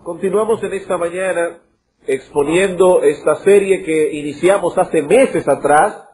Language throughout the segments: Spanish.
Continuamos en esta mañana exponiendo esta serie que iniciamos hace meses atrás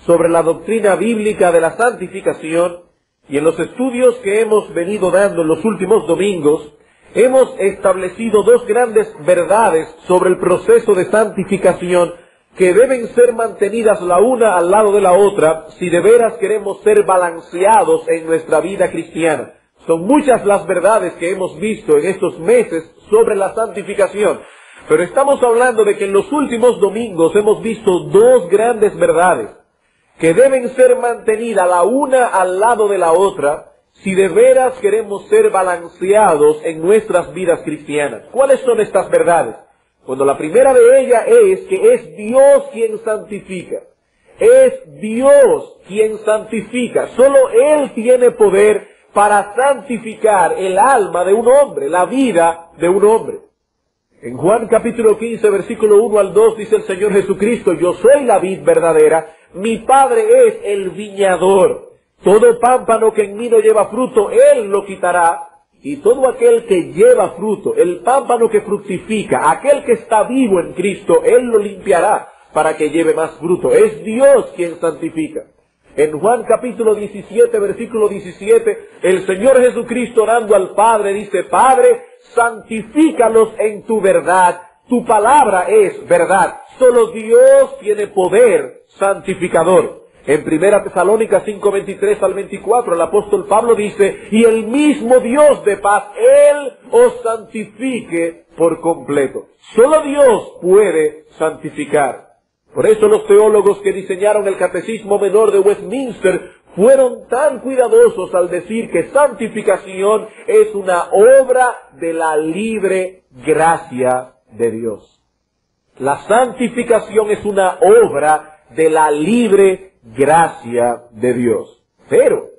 sobre la doctrina bíblica de la santificación, y en los estudios que hemos venido dando en los últimos domingos hemos establecido dos grandes verdades sobre el proceso de santificación que deben ser mantenidas la una al lado de la otra si de veras queremos ser balanceados en nuestra vida cristiana. Son muchas las verdades que hemos visto en estos meses sobre la santificación, pero estamos hablando de que en los últimos domingos hemos visto dos grandes verdades que deben ser mantenidas la una al lado de la otra si de veras queremos ser balanceados en nuestras vidas cristianas. ¿Cuáles son estas verdades? Bueno, la primera de ellas es que es Dios quien santifica. Es Dios quien santifica. Solo Él tiene poder para santificar el alma de un hombre, la vida de un hombre. En Juan capítulo 15, versículo 1 al 2, dice el Señor Jesucristo: yo soy la vid verdadera, mi Padre es el viñador. Todo pámpano que en mí no lleva fruto, Él lo quitará, y todo aquel que lleva fruto, el pámpano que fructifica, aquel que está vivo en Cristo, Él lo limpiará para que lleve más fruto. Es Dios quien santifica. En Juan capítulo 17, versículo 17, el Señor Jesucristo orando al Padre dice: Padre, santifícalos en tu verdad, tu palabra es verdad. Solo Dios tiene poder santificador. En 1 Tesalónicas 5, 23 al 24, el apóstol Pablo dice: y el mismo Dios de paz, Él os santifique por completo. Solo Dios puede santificar. Por eso los teólogos que diseñaron el Catecismo Menor de Westminster fueron tan cuidadosos al decir que santificación es una obra de la libre gracia de Dios. La santificación es una obra de la libre gracia de Dios. Pero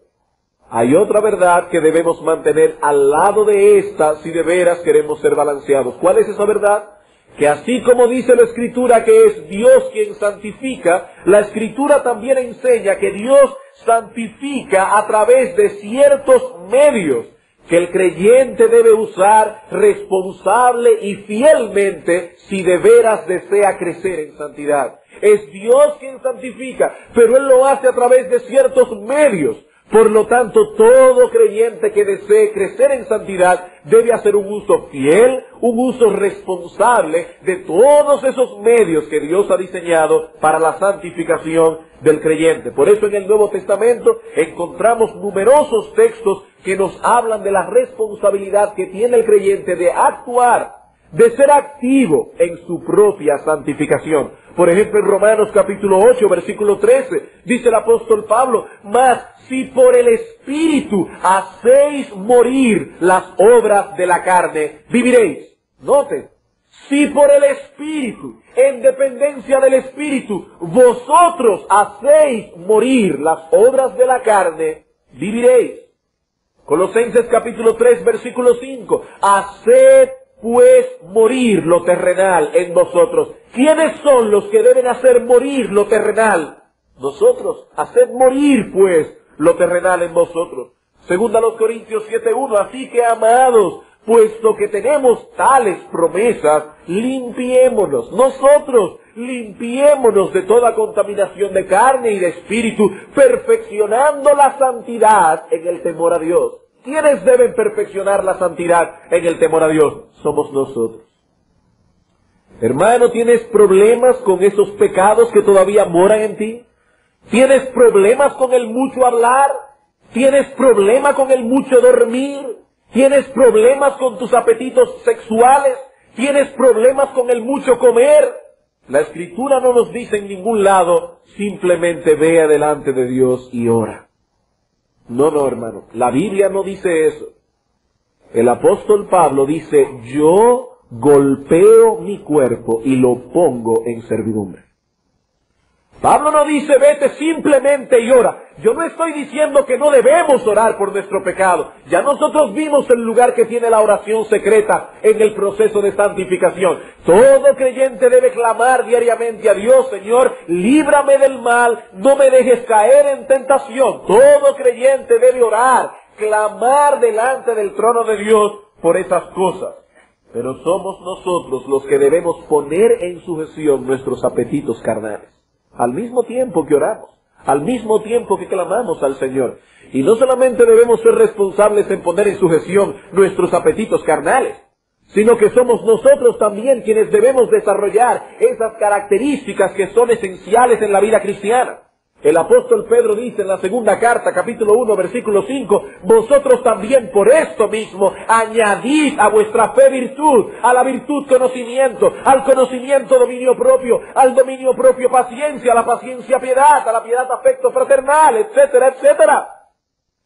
hay otra verdad que debemos mantener al lado de esta si de veras queremos ser balanceados. ¿Cuál es esa verdad? Que así como dice la Escritura que es Dios quien santifica, la Escritura también enseña que Dios santifica a través de ciertos medios que el creyente debe usar responsable y fielmente si de veras desea crecer en santidad. Es Dios quien santifica, pero Él lo hace a través de ciertos medios. Por lo tanto, todo creyente que desee crecer en santidad debe hacer un uso fiel, un uso responsable de todos esos medios que Dios ha diseñado para la santificación del creyente. Por eso en el Nuevo Testamento encontramos numerosos textos que nos hablan de la responsabilidad que tiene el creyente de actuar, de ser activo en su propia santificación. Por ejemplo, en Romanos capítulo 8, versículo 13, dice el apóstol Pablo: mas si por el Espíritu hacéis morir las obras de la carne, viviréis. Noten, si por el Espíritu, en dependencia del Espíritu, vosotros hacéis morir las obras de la carne, viviréis. Colosenses capítulo 3, versículo 5, haced pues morir lo terrenal en vosotros. ¿Quiénes son los que deben hacer morir lo terrenal? Nosotros. Haced morir pues lo terrenal en vosotros. Segunda a los Corintios 7:1, así que amados, puesto que tenemos tales promesas, limpiémonos. Nosotros limpiémonos de toda contaminación de carne y de espíritu, perfeccionando la santidad en el temor a Dios. ¿Quiénes deben perfeccionar la santidad en el temor a Dios? Somos nosotros. Hermano, ¿tienes problemas con esos pecados que todavía moran en ti? ¿Tienes problemas con el mucho hablar? ¿Tienes problemas con el mucho dormir? ¿Tienes problemas con tus apetitos sexuales? ¿Tienes problemas con el mucho comer? La Escritura no nos dice en ningún lado: simplemente ve delante de Dios y ora. No, hermano, la Biblia no dice eso. El apóstol Pablo dice: yo golpeo mi cuerpo y lo pongo en servidumbre. Pablo no dice: vete simplemente y ora. Yo no estoy diciendo que no debemos orar por nuestro pecado. Ya nosotros vimos el lugar que tiene la oración secreta en el proceso de santificación. Todo creyente debe clamar diariamente a Dios: Señor, líbrame del mal, no me dejes caer en tentación. Todo creyente debe orar, clamar delante del trono de Dios por esas cosas. pero somos nosotros los que debemos poner en sujeción nuestros apetitos carnales, al mismo tiempo que oramos, al mismo tiempo que clamamos al Señor. Y no solamente debemos ser responsables en poner en sujeción nuestros apetitos carnales, sino que somos nosotros también quienes debemos desarrollar esas características que son esenciales en la vida cristiana. El apóstol Pedro dice en la segunda carta, capítulo 1, versículo 5, vosotros también por esto mismo añadid a vuestra fe virtud, a la virtud conocimiento, al conocimiento dominio propio, al dominio propio paciencia, a la paciencia piedad, a la piedad afecto fraternal, etcétera, etcétera.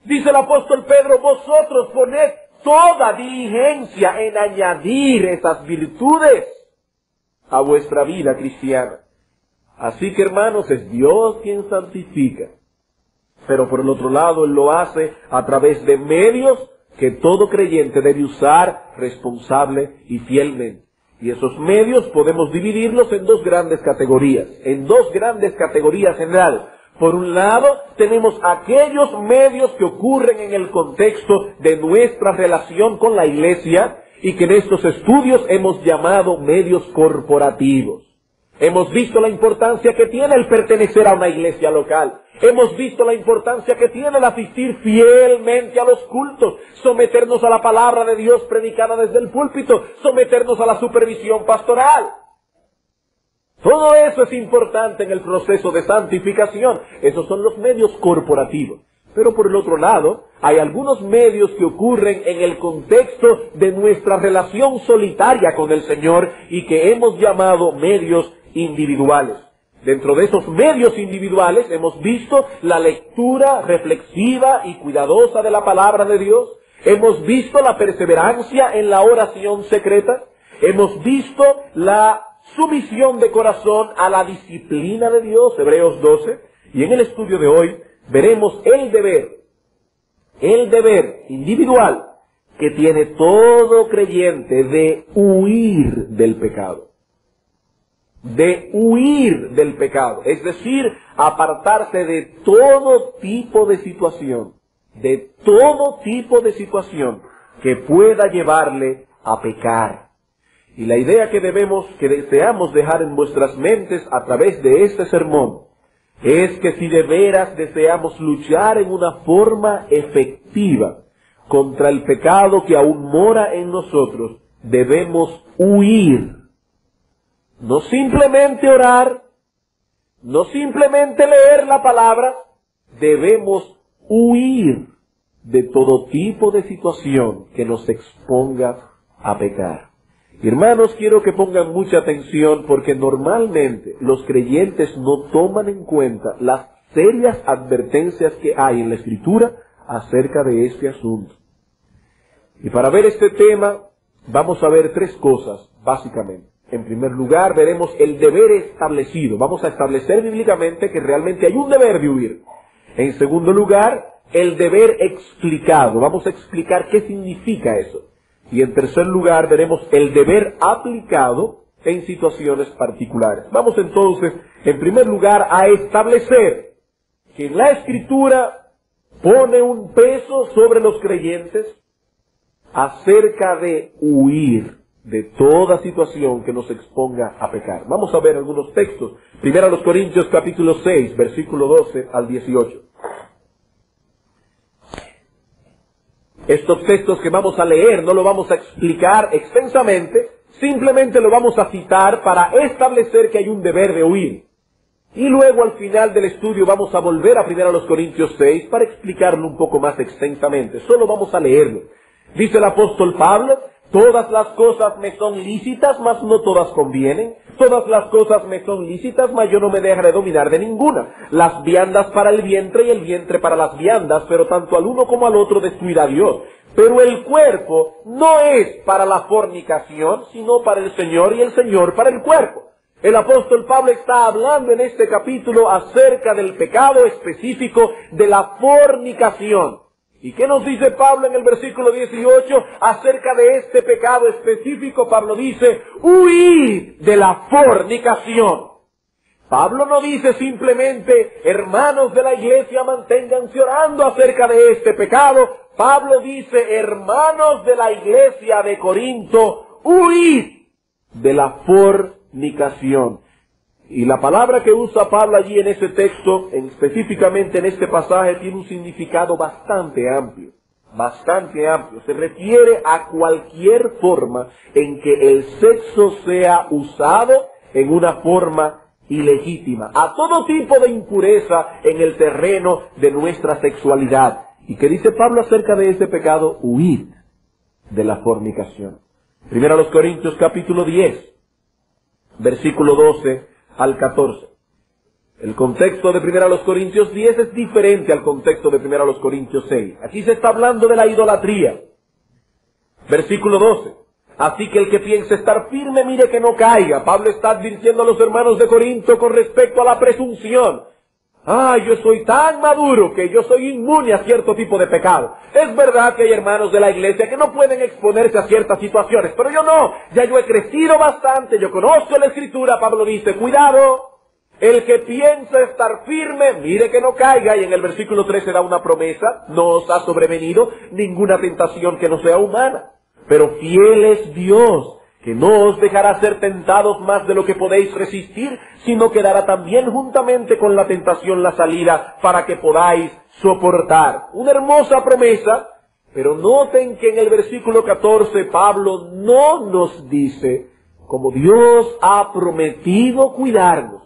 Dice el apóstol Pedro, vosotros poned toda diligencia en añadir esas virtudes a vuestra vida cristiana. Así que, hermanos, es Dios quien santifica. Pero por el otro lado, Él lo hace a través de medios que todo creyente debe usar responsable y fielmente. Y esos medios podemos dividirlos en dos grandes categorías, generales. Por un lado, tenemos aquellos medios que ocurren en el contexto de nuestra relación con la iglesia y que en estos estudios hemos llamado medios corporativos. Hemos visto la importancia que tiene el pertenecer a una iglesia local. Hemos visto la importancia que tiene el asistir fielmente a los cultos, someternos a la palabra de Dios predicada desde el púlpito, someternos a la supervisión pastoral. Todo eso es importante en el proceso de santificación. Esos son los medios corporativos. Pero por el otro lado, hay algunos medios que ocurren en el contexto de nuestra relación solitaria con el Señor y que hemos llamado medios individuales. Dentro de esos medios individuales hemos visto la lectura reflexiva y cuidadosa de la palabra de Dios. Hemos visto la perseverancia en la oración secreta. Hemos visto la sumisión de corazón a la disciplina de Dios, Hebreos 12. Y en el estudio de hoy veremos el deber individual que tiene todo creyente de huir del pecado. Es decir, apartarse de todo tipo de situación que pueda llevarle a pecar. Y la idea que deseamos dejar en vuestras mentes a través de este sermón es que si de veras deseamos luchar en una forma efectiva contra el pecado que aún mora en nosotros, debemos huir. No simplemente orar, no simplemente leer la palabra, debemos huir de todo tipo de situación que nos exponga a pecar. Hermanos, quiero que pongan mucha atención porque normalmente los creyentes no toman en cuenta las serias advertencias que hay en la Escritura acerca de este asunto. Y para ver este tema vamos a ver tres cosas, básicamente. En primer lugar, veremos el deber establecido. Vamos a establecer bíblicamente que realmente hay un deber de huir. En segundo lugar, el deber explicado. Vamos a explicar qué significa eso. Y en tercer lugar, veremos el deber aplicado en situaciones particulares. Vamos entonces, en primer lugar, a establecer que la Escritura pone un peso sobre los creyentes acerca de huir de toda situación que nos exponga a pecar. Vamos a ver algunos textos. Primero a los Corintios capítulo 6, versículo 12 al 18. Estos textos que vamos a leer no lo vamos a explicar extensamente, simplemente lo vamos a citar para establecer que hay un deber de huir. Y luego al final del estudio vamos a volver a primero a los Corintios 6 para explicarlo un poco más extensamente. Solo vamos a leerlo. Dice el apóstol Pablo: todas las cosas me son lícitas, mas no todas convienen. Todas las cosas me son lícitas, mas yo no me dejaré dominar de ninguna. Las viandas para el vientre y el vientre para las viandas, pero tanto al uno como al otro destruirá Dios. Pero el cuerpo no es para la fornicación, sino para el Señor, y el Señor para el cuerpo. El apóstol Pablo está hablando en este capítulo acerca del pecado específico de la fornicación. ¿Y qué nos dice Pablo en el versículo 18 acerca de este pecado específico? Pablo dice: huid de la fornicación. Pablo no dice simplemente: hermanos de la iglesia, manténganse orando acerca de este pecado. Pablo dice: hermanos de la iglesia de Corinto, huid de la fornicación. Y la palabra que usa Pablo allí en ese texto, específicamente en este pasaje, tiene un significado bastante amplio. Bastante amplio. Se refiere a cualquier forma en que el sexo sea usado en una forma ilegítima. A todo tipo de impureza en el terreno de nuestra sexualidad. ¿Y qué dice Pablo acerca de ese pecado? Huid de la fornicación. Primero a los Corintios capítulo 10, versículo 12 al 14. El contexto de 1 Corintios 10 es diferente al contexto de 1 Corintios 6. Aquí se está hablando de la idolatría. Versículo 12. Así que el que piense estar firme, mire que no caiga. Pablo está advirtiendo a los hermanos de Corinto con respecto a la presunción. Yo soy tan maduro que yo soy inmune a cierto tipo de pecado. Es verdad que hay hermanos de la iglesia que no pueden exponerse a ciertas situaciones, pero yo no. Ya yo he crecido bastante, yo conozco la Escritura. Pablo dice, cuidado, el que piensa estar firme, mire que no caiga. Y en el versículo 13 da una promesa, no os ha sobrevenido ninguna tentación que no sea humana. Pero fiel es Dios, que no os dejará ser tentados más de lo que podéis resistir, sino que dará también juntamente con la tentación la salida para que podáis soportar. Una hermosa promesa, pero noten que en el versículo 14 Pablo no nos dice, como Dios ha prometido cuidarnos,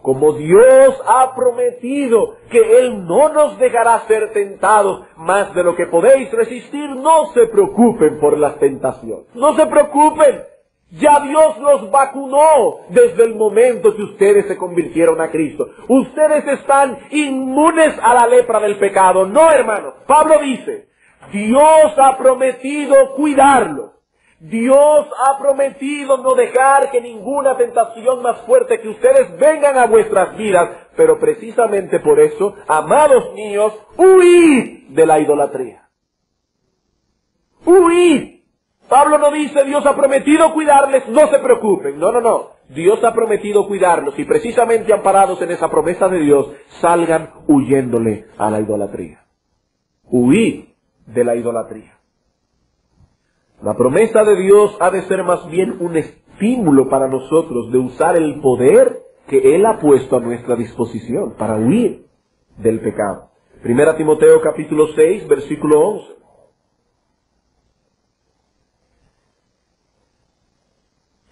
como Dios ha prometido que Él no nos dejará ser tentados más de lo que podéis resistir, no se preocupen por las tentaciones. No se preocupen. Ya Dios los vacunó desde el momento que ustedes se convirtieron a Cristo. Ustedes están inmunes a la lepra del pecado. No, hermanos. Pablo dice, Dios ha prometido cuidarlos. Dios ha prometido no dejar que ninguna tentación más fuerte que ustedes vengan a vuestras vidas. Pero precisamente por eso, amados míos, huid de la idolatría. Huid. Pablo no dice Dios ha prometido cuidarles, no se preocupen. No. Dios ha prometido cuidarlos y precisamente amparados en esa promesa de Dios, salgan huyéndole a la idolatría. Huid de la idolatría. La promesa de Dios ha de ser más bien un estímulo para nosotros de usar el poder que Él ha puesto a nuestra disposición para huir del pecado. 1 Timoteo capítulo 6, versículo 11.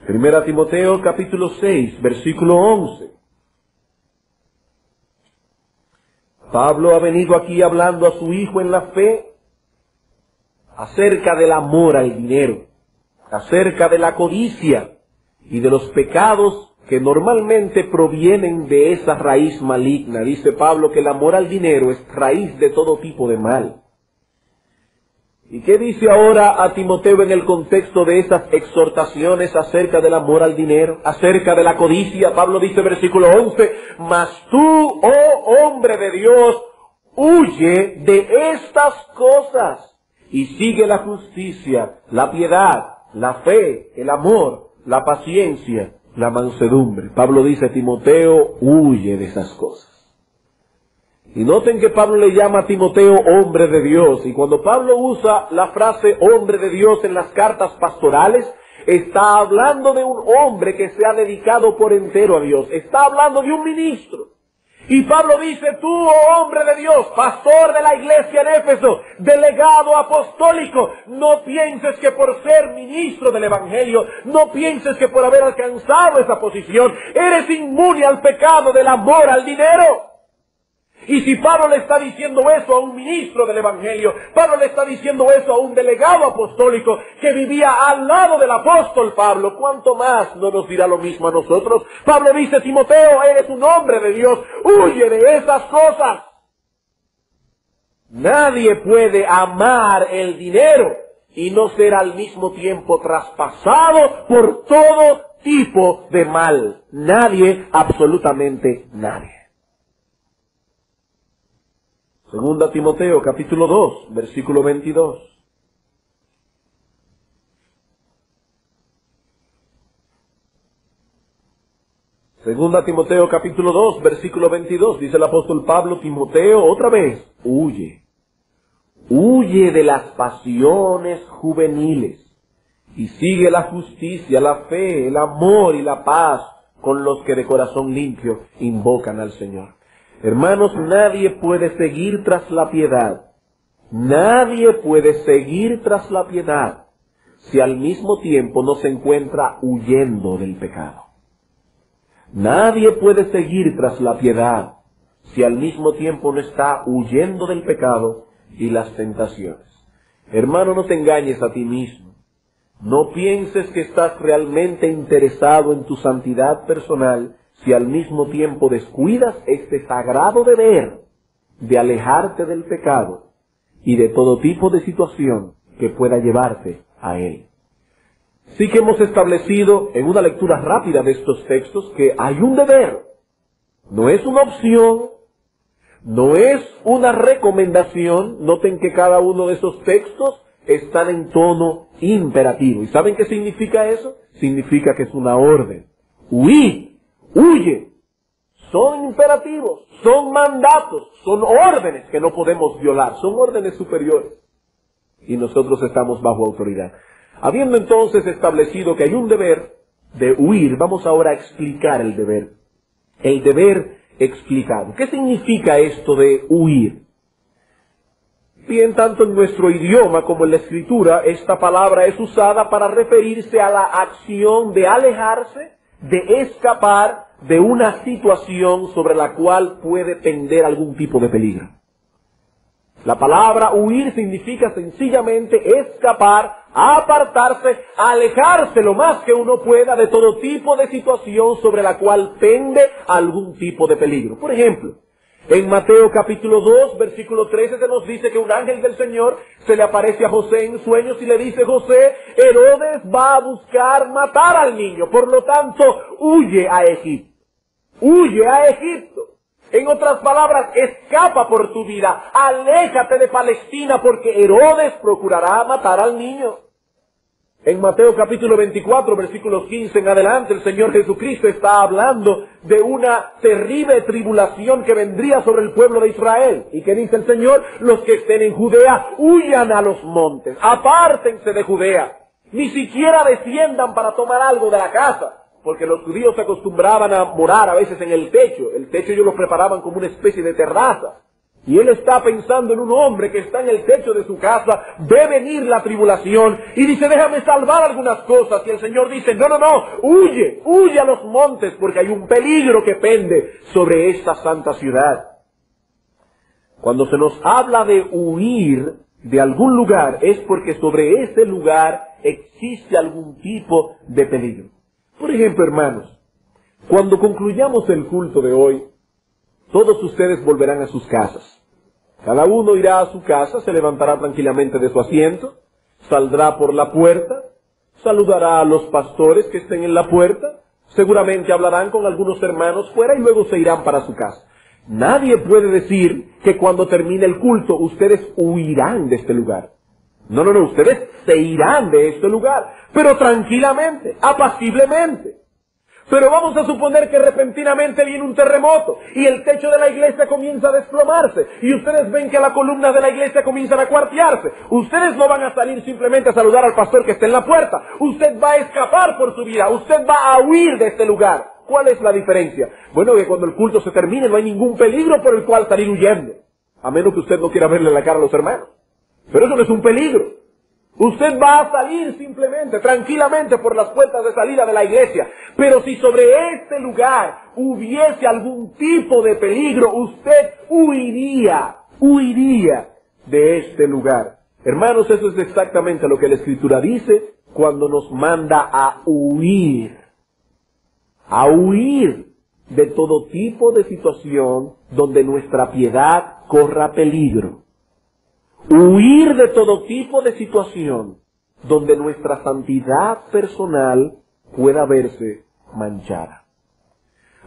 Primera Timoteo capítulo 6, versículo 11. Pablo ha venido aquí hablando a su hijo en la fe acerca del amor al dinero, acerca de la codicia y de los pecados que normalmente provienen de esa raíz maligna. Dice Pablo que el amor al dinero es raíz de todo tipo de mal. ¿Y qué dice ahora a Timoteo en el contexto de esas exhortaciones acerca del amor al dinero, acerca de la codicia? Pablo dice, versículo 11, mas tú, oh hombre de Dios, huye de estas cosas y sigue la justicia, la piedad, la fe, el amor, la paciencia, la mansedumbre. Pablo dice, Timoteo, huye de esas cosas. Y noten que Pablo le llama a Timoteo hombre de Dios. Y cuando Pablo usa la frase hombre de Dios en las cartas pastorales, está hablando de un hombre que se ha dedicado por entero a Dios. Está hablando de un ministro. Y Pablo dice, tú, oh hombre de Dios, pastor de la iglesia en Éfeso, delegado apostólico, no pienses que por ser ministro del Evangelio, no pienses que por haber alcanzado esa posición, eres inmune al pecado del amor al dinero. Y si Pablo le está diciendo eso a un ministro del Evangelio, Pablo le está diciendo eso a un delegado apostólico que vivía al lado del apóstol Pablo, ¿cuánto más no nos dirá lo mismo a nosotros? Pablo dice, Timoteo, eres un hombre de Dios, huye de esas cosas. Nadie puede amar el dinero y no ser al mismo tiempo traspasado por todo tipo de mal. Nadie, absolutamente nadie. Segunda Timoteo, capítulo 2, versículo 22. Segunda Timoteo, capítulo 2, versículo 22. Dice el apóstol Pablo, Timoteo, otra vez, huye. Huye de las pasiones juveniles y sigue la justicia, la fe, el amor y la paz con los que de corazón limpio invocan al Señor. Hermanos, nadie puede seguir tras la piedad. Nadie puede seguir tras la piedad si al mismo tiempo no se encuentra huyendo del pecado. Nadie puede seguir tras la piedad si al mismo tiempo no está huyendo del pecado y las tentaciones. Hermano, no te engañes a ti mismo. No pienses que estás realmente interesado en tu santidad personal si al mismo tiempo descuidas este sagrado deber de alejarte del pecado y de todo tipo de situación que pueda llevarte a él. Sí que hemos establecido en una lectura rápida de estos textos que hay un deber. No es una opción, no es una recomendación. Noten que cada uno de esos textos están en tono imperativo. ¿Y saben qué significa eso? Significa que es una orden. Huid, huye. Son imperativos, son mandatos, son órdenes que no podemos violar, son órdenes superiores. Y nosotros estamos bajo autoridad. Habiendo entonces establecido que hay un deber de huir, vamos ahora a explicar el deber. El deber explicado. ¿Qué significa esto de huir? Bien, tanto en nuestro idioma como en la escritura, esta palabra es usada para referirse a la acción de alejarse, de escapar de una situación sobre la cual puede pender algún tipo de peligro. La palabra huir significa sencillamente escapar, apartarse, alejarse lo más que uno pueda de todo tipo de situación sobre la cual pende algún tipo de peligro. Por ejemplo, en Mateo capítulo 2, versículo 13 se nos dice que un ángel del Señor se le aparece a José en sueños y le dice: José, Herodes va a buscar matar al niño, por lo tanto, huye a Egipto. Huye a Egipto. En otras palabras, escapa por tu vida, aléjate de Palestina porque Herodes procurará matar al niño. En Mateo capítulo 24, versículos 15 en adelante, el Señor Jesucristo está hablando de una terrible tribulación que vendría sobre el pueblo de Israel. ¿Y qué dice el Señor? Los que estén en Judea, huyan a los montes, apártense de Judea. Ni siquiera desciendan para tomar algo de la casa. Porque los judíos se acostumbraban a morar a veces en el techo. El techo ellos lo preparaban como una especie de terraza. Y él está pensando en un hombre que está en el techo de su casa, ve venir la tribulación, y dice: déjame salvar algunas cosas. Y el Señor dice: no, huye, huye a los montes, porque hay un peligro que pende sobre esta santa ciudad. Cuando se nos habla de huir de algún lugar, es porque sobre ese lugar existe algún tipo de peligro. Por ejemplo, hermanos, cuando concluyamos el culto de hoy, todos ustedes volverán a sus casas. Cada uno irá a su casa, se levantará tranquilamente de su asiento, saldrá por la puerta, saludará a los pastores que estén en la puerta, seguramente hablarán con algunos hermanos fuera y luego se irán para su casa. Nadie puede decir que cuando termine el culto ustedes huirán de este lugar. No, ustedes se irán de este lugar, pero tranquilamente, apaciblemente. Pero vamos a suponer que repentinamente viene un terremoto y el techo de la iglesia comienza a desplomarse y ustedes ven que las columnas de la iglesia comienzan a cuartearse. Ustedes no van a salir simplemente a saludar al pastor que está en la puerta. Usted va a escapar por su vida, usted va a huir de este lugar. ¿Cuál es la diferencia? Bueno, que cuando el culto se termine no hay ningún peligro por el cual salir huyendo, a menos que usted no quiera verle la cara a los hermanos. Pero eso no es un peligro. Usted va a salir simplemente, tranquilamente por las puertas de salida de la iglesia. Pero si sobre este lugar hubiese algún tipo de peligro, usted huiría de este lugar. Hermanos, eso es exactamente lo que la Escritura dice cuando nos manda a huir. A huir de todo tipo de situación donde nuestra piedad corra peligro. Huir de todo tipo de situación donde nuestra santidad personal pueda verse manchada.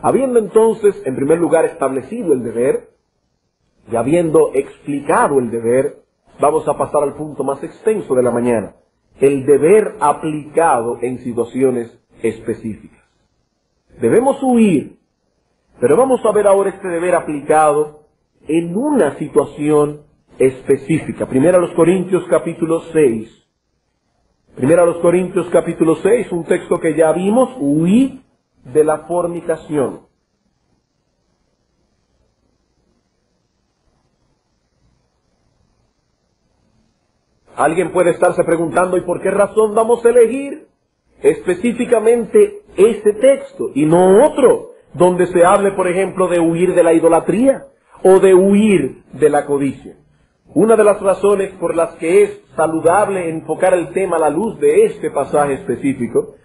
Habiendo entonces, en primer lugar, establecido el deber, y habiendo explicado el deber, vamos a pasar al punto más extenso de la mañana: el deber aplicado en situaciones específicas. Debemos huir, pero vamos a ver ahora este deber aplicado en una situación específica. Primero a los Corintios capítulo 6, Primera a los Corintios capítulo 6, un texto que ya vimos, huid de la fornicación. Alguien puede estarse preguntando, ¿y por qué razón vamos a elegir específicamente este texto y no otro, donde se hable, por ejemplo, de huir de la idolatría o de huir de la codicia? Una de las razones por las que es saludable enfocar el tema a la luz de este pasaje específico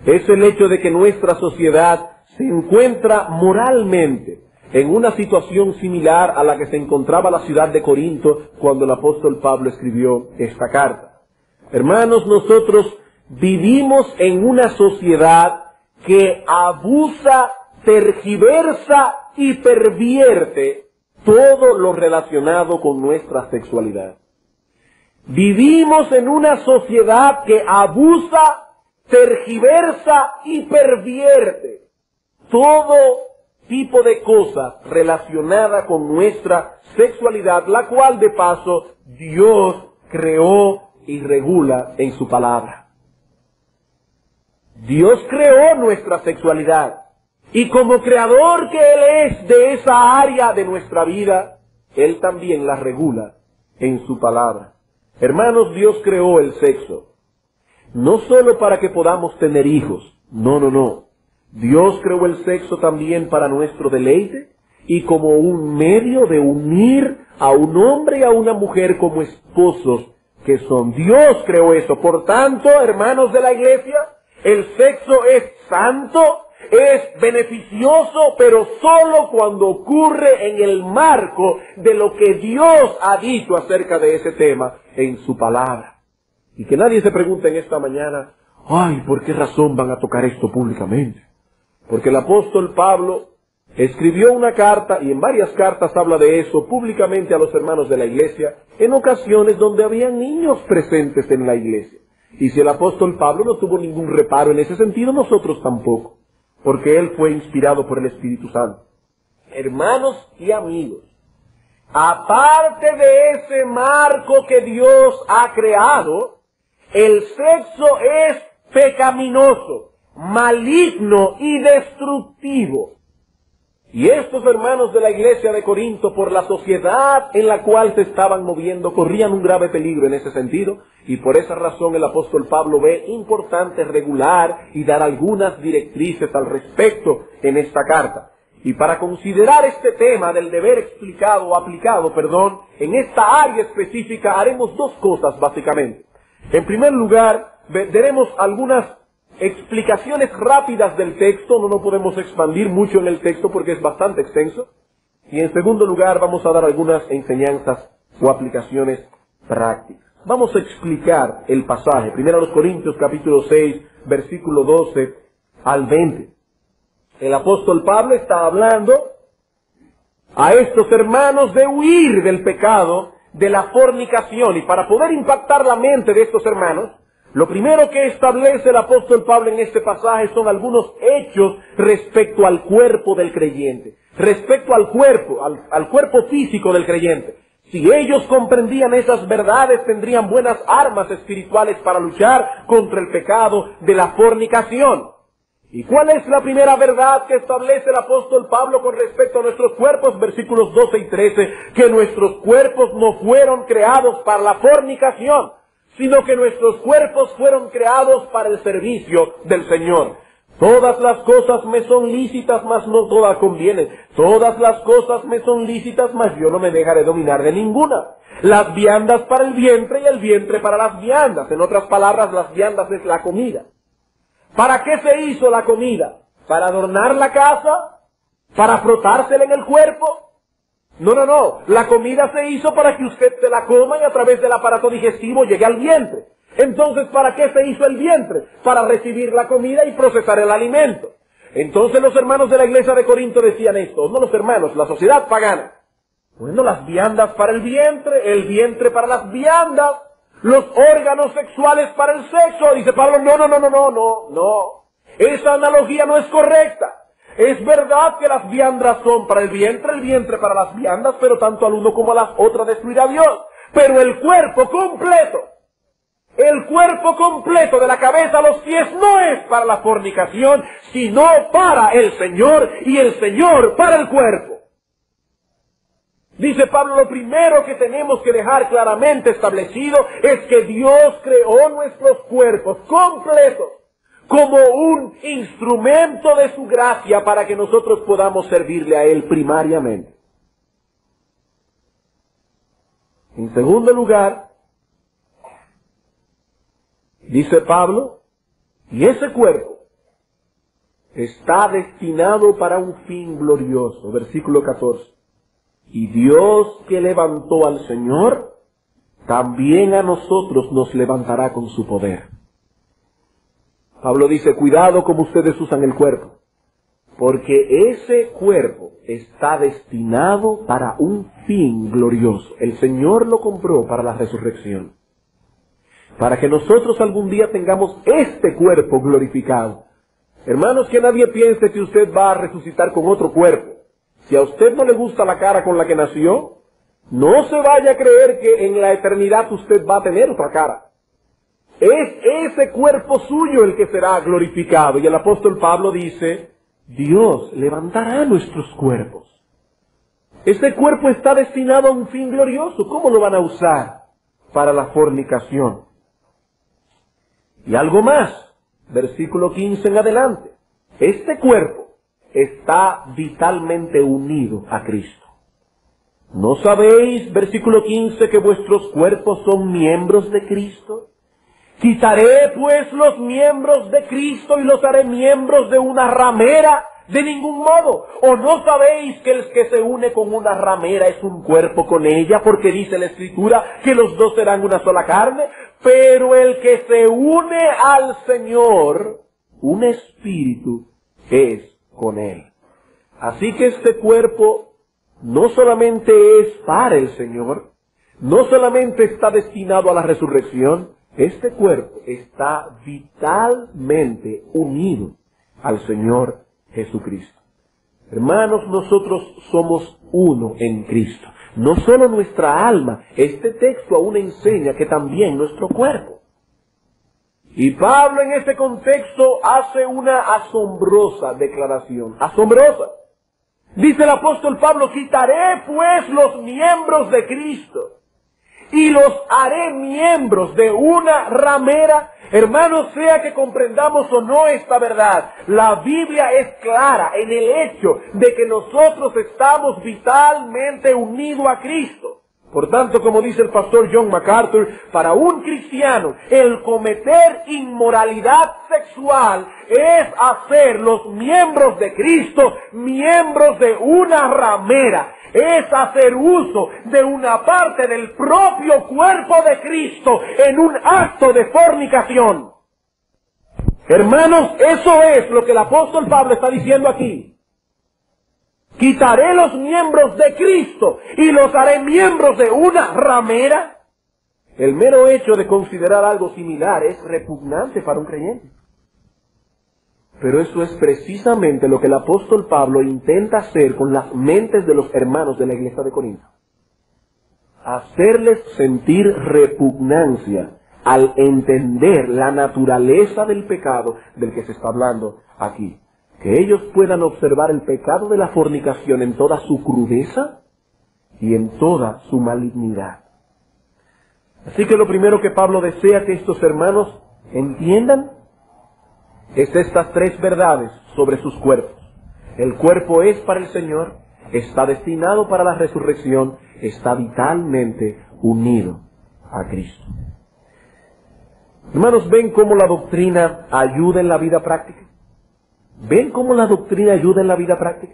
es el hecho de que nuestra sociedad se encuentra moralmente en una situación similar a la que se encontraba la ciudad de Corinto cuando el apóstol Pablo escribió esta carta. Hermanos, nosotros vivimos en una sociedad que abusa, tergiversa y pervierte todo lo relacionado con nuestra sexualidad. Vivimos en una sociedad que abusa, tergiversa y pervierte todo tipo de cosas relacionadas con nuestra sexualidad, la cual de paso Dios creó y regula en su palabra. Dios creó nuestra sexualidad. Y como creador que Él es de esa área de nuestra vida, Él también la regula en su palabra. Hermanos, Dios creó el sexo, no solo para que podamos tener hijos, no. Dios creó el sexo también para nuestro deleite y como un medio de unir a un hombre y a una mujer como esposos que son. Dios creó eso. Por tanto, hermanos de la iglesia, el sexo es santo, es beneficioso, pero solo cuando ocurre en el marco de lo que Dios ha dicho acerca de ese tema en su palabra. Y que nadie se pregunte en esta mañana, ay, ¿por qué razón van a tocar esto públicamente? Porque el apóstol Pablo escribió una carta, y en varias cartas habla de eso públicamente a los hermanos de la iglesia, en ocasiones donde habían niños presentes en la iglesia. Y si el apóstol Pablo no tuvo ningún reparo en ese sentido, nosotros tampoco, porque él fue inspirado por el Espíritu Santo. Hermanos y amigos, aparte de ese marco que Dios ha creado, el sexo es pecaminoso, maligno y destructivo. Y estos hermanos de la iglesia de Corinto, por la sociedad en la cual se estaban moviendo, corrían un grave peligro en ese sentido, y por esa razón el apóstol Pablo ve importante regular y dar algunas directrices al respecto en esta carta. Y para considerar este tema del deber explicado o aplicado, en esta área específica haremos dos cosas básicamente. En primer lugar, veremos algunas explicaciones rápidas del texto, no podemos expandir mucho en el texto porque es bastante extenso. Y en segundo lugar vamos a dar algunas enseñanzas o aplicaciones prácticas. Vamos a explicar el pasaje, 1 Corintios capítulo 6, versículo 12 al 20. El apóstol Pablo está hablando a estos hermanos de huir del pecado, de la fornicación, y para poder impactar la mente de estos hermanos, lo primero que establece el apóstol Pablo en este pasaje son algunos hechos respecto al cuerpo del creyente, respecto al cuerpo físico del creyente. Si ellos comprendían esas verdades, tendrían buenas armas espirituales para luchar contra el pecado de la fornicación. ¿Y cuál es la primera verdad que establece el apóstol Pablo con respecto a nuestros cuerpos? Versículos 12 y 13, que nuestros cuerpos no fueron creados para la fornicación, sino que nuestros cuerpos fueron creados para el servicio del Señor. Todas las cosas me son lícitas, mas no todas convienen. Todas las cosas me son lícitas, mas yo no me dejaré dominar de ninguna. Las viandas para el vientre y el vientre para las viandas. En otras palabras, las viandas es la comida. ¿Para qué se hizo la comida? ¿Para adornar la casa? ¿Para frotársela en el cuerpo? No. La comida se hizo para que usted se la coma y a través del aparato digestivo llegue al vientre. Entonces, ¿para qué se hizo el vientre? Para recibir la comida y procesar el alimento. Entonces los hermanos de la iglesia de Corinto decían esto, no los hermanos, la sociedad pagana. Bueno, las viandas para el vientre para las viandas, los órganos sexuales para el sexo. Dice Pablo, no. Esa analogía no es correcta. Es verdad que las viandas son para el vientre para las viandas, pero tanto al uno como a las otras destruirá Dios. Pero el cuerpo completo, El cuerpo completo de la cabeza a los pies no es para la fornicación, sino para el Señor y el Señor para el cuerpo. Dice Pablo, lo primero que tenemos que dejar claramente establecido es que Dios creó nuestros cuerpos completos como un instrumento de su gracia para que nosotros podamos servirle a Él primariamente. En segundo lugar, dice Pablo, y ese cuerpo está destinado para un fin glorioso. Versículo 14. Y Dios que levantó al Señor, también a nosotros nos levantará con su poder. Pablo dice, cuidado como ustedes usan el cuerpo, porque ese cuerpo está destinado para un fin glorioso. El Señor lo compró para la resurrección, para que nosotros algún día tengamos este cuerpo glorificado. Hermanos, que nadie piense que usted va a resucitar con otro cuerpo. Si a usted no le gusta la cara con la que nació, no se vaya a creer que en la eternidad usted va a tener otra cara. Es ese cuerpo suyo el que será glorificado. Y el apóstol Pablo dice, Dios levantará nuestros cuerpos. Este cuerpo está destinado a un fin glorioso. ¿Cómo lo van a usar? Para la fornicación. Y algo más, versículo 15 en adelante. Este cuerpo está vitalmente unido a Cristo. ¿No sabéis, versículo 15, que vuestros cuerpos son miembros de Cristo? ¿Quitaré pues los miembros de Cristo y los haré miembros de una ramera? De ningún modo. ¿O no sabéis que el que se une con una ramera es un cuerpo con ella? Porque dice la Escritura que los dos serán una sola carne. Pero el que se une al Señor, un espíritu es con Él. Así que este cuerpo no solamente es para el Señor, no solamente está destinado a la resurrección, este cuerpo está vitalmente unido al Señor Jesucristo. Hermanos, nosotros somos uno en Cristo. No solo nuestra alma, este texto aún enseña que también nuestro cuerpo. Y Pablo en este contexto hace una asombrosa declaración. Asombrosa. Dice el apóstol Pablo, quitaré pues los miembros de Cristo y los haré miembros de una ramera. Hermanos, sea que comprendamos o no esta verdad, la Biblia es clara en el hecho de que nosotros estamos vitalmente unidos a Cristo. Por tanto, como dice el pastor John MacArthur, para un cristiano el cometer inmoralidad sexual es hacer los miembros de Cristo miembros de una ramera. Es hacer uso de una parte del propio cuerpo de Cristo en un acto de fornicación. Hermanos, eso es lo que el apóstol Pablo está diciendo aquí. Quitaré los miembros de Cristo y los haré miembros de una ramera. El mero hecho de considerar algo similar es repugnante para un creyente. Pero eso es precisamente lo que el apóstol Pablo intenta hacer con las mentes de los hermanos de la iglesia de Corinto. Hacerles sentir repugnancia al entender la naturaleza del pecado del que se está hablando aquí. Que ellos puedan observar el pecado de la fornicación en toda su crudeza y en toda su malignidad. Así que lo primero que Pablo desea que estos hermanos entiendan es estas tres verdades sobre sus cuerpos. El cuerpo es para el Señor, está destinado para la resurrección, está vitalmente unido a Cristo. Hermanos, ¿ven cómo la doctrina ayuda en la vida práctica? ¿Ven cómo la doctrina ayuda en la vida práctica?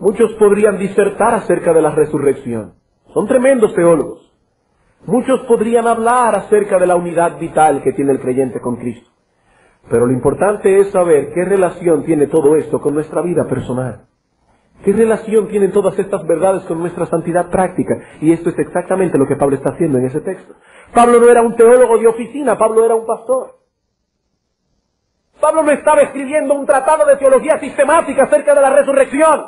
Muchos podrían disertar acerca de la resurrección. Son tremendos teólogos. Muchos podrían hablar acerca de la unidad vital que tiene el creyente con Cristo. Pero lo importante es saber qué relación tiene todo esto con nuestra vida personal. ¿Qué relación tienen todas estas verdades con nuestra santidad práctica? Y esto es exactamente lo que Pablo está haciendo en ese texto. Pablo no era un teólogo de oficina, Pablo era un pastor. Pablo no estaba escribiendo un tratado de teología sistemática acerca de la resurrección.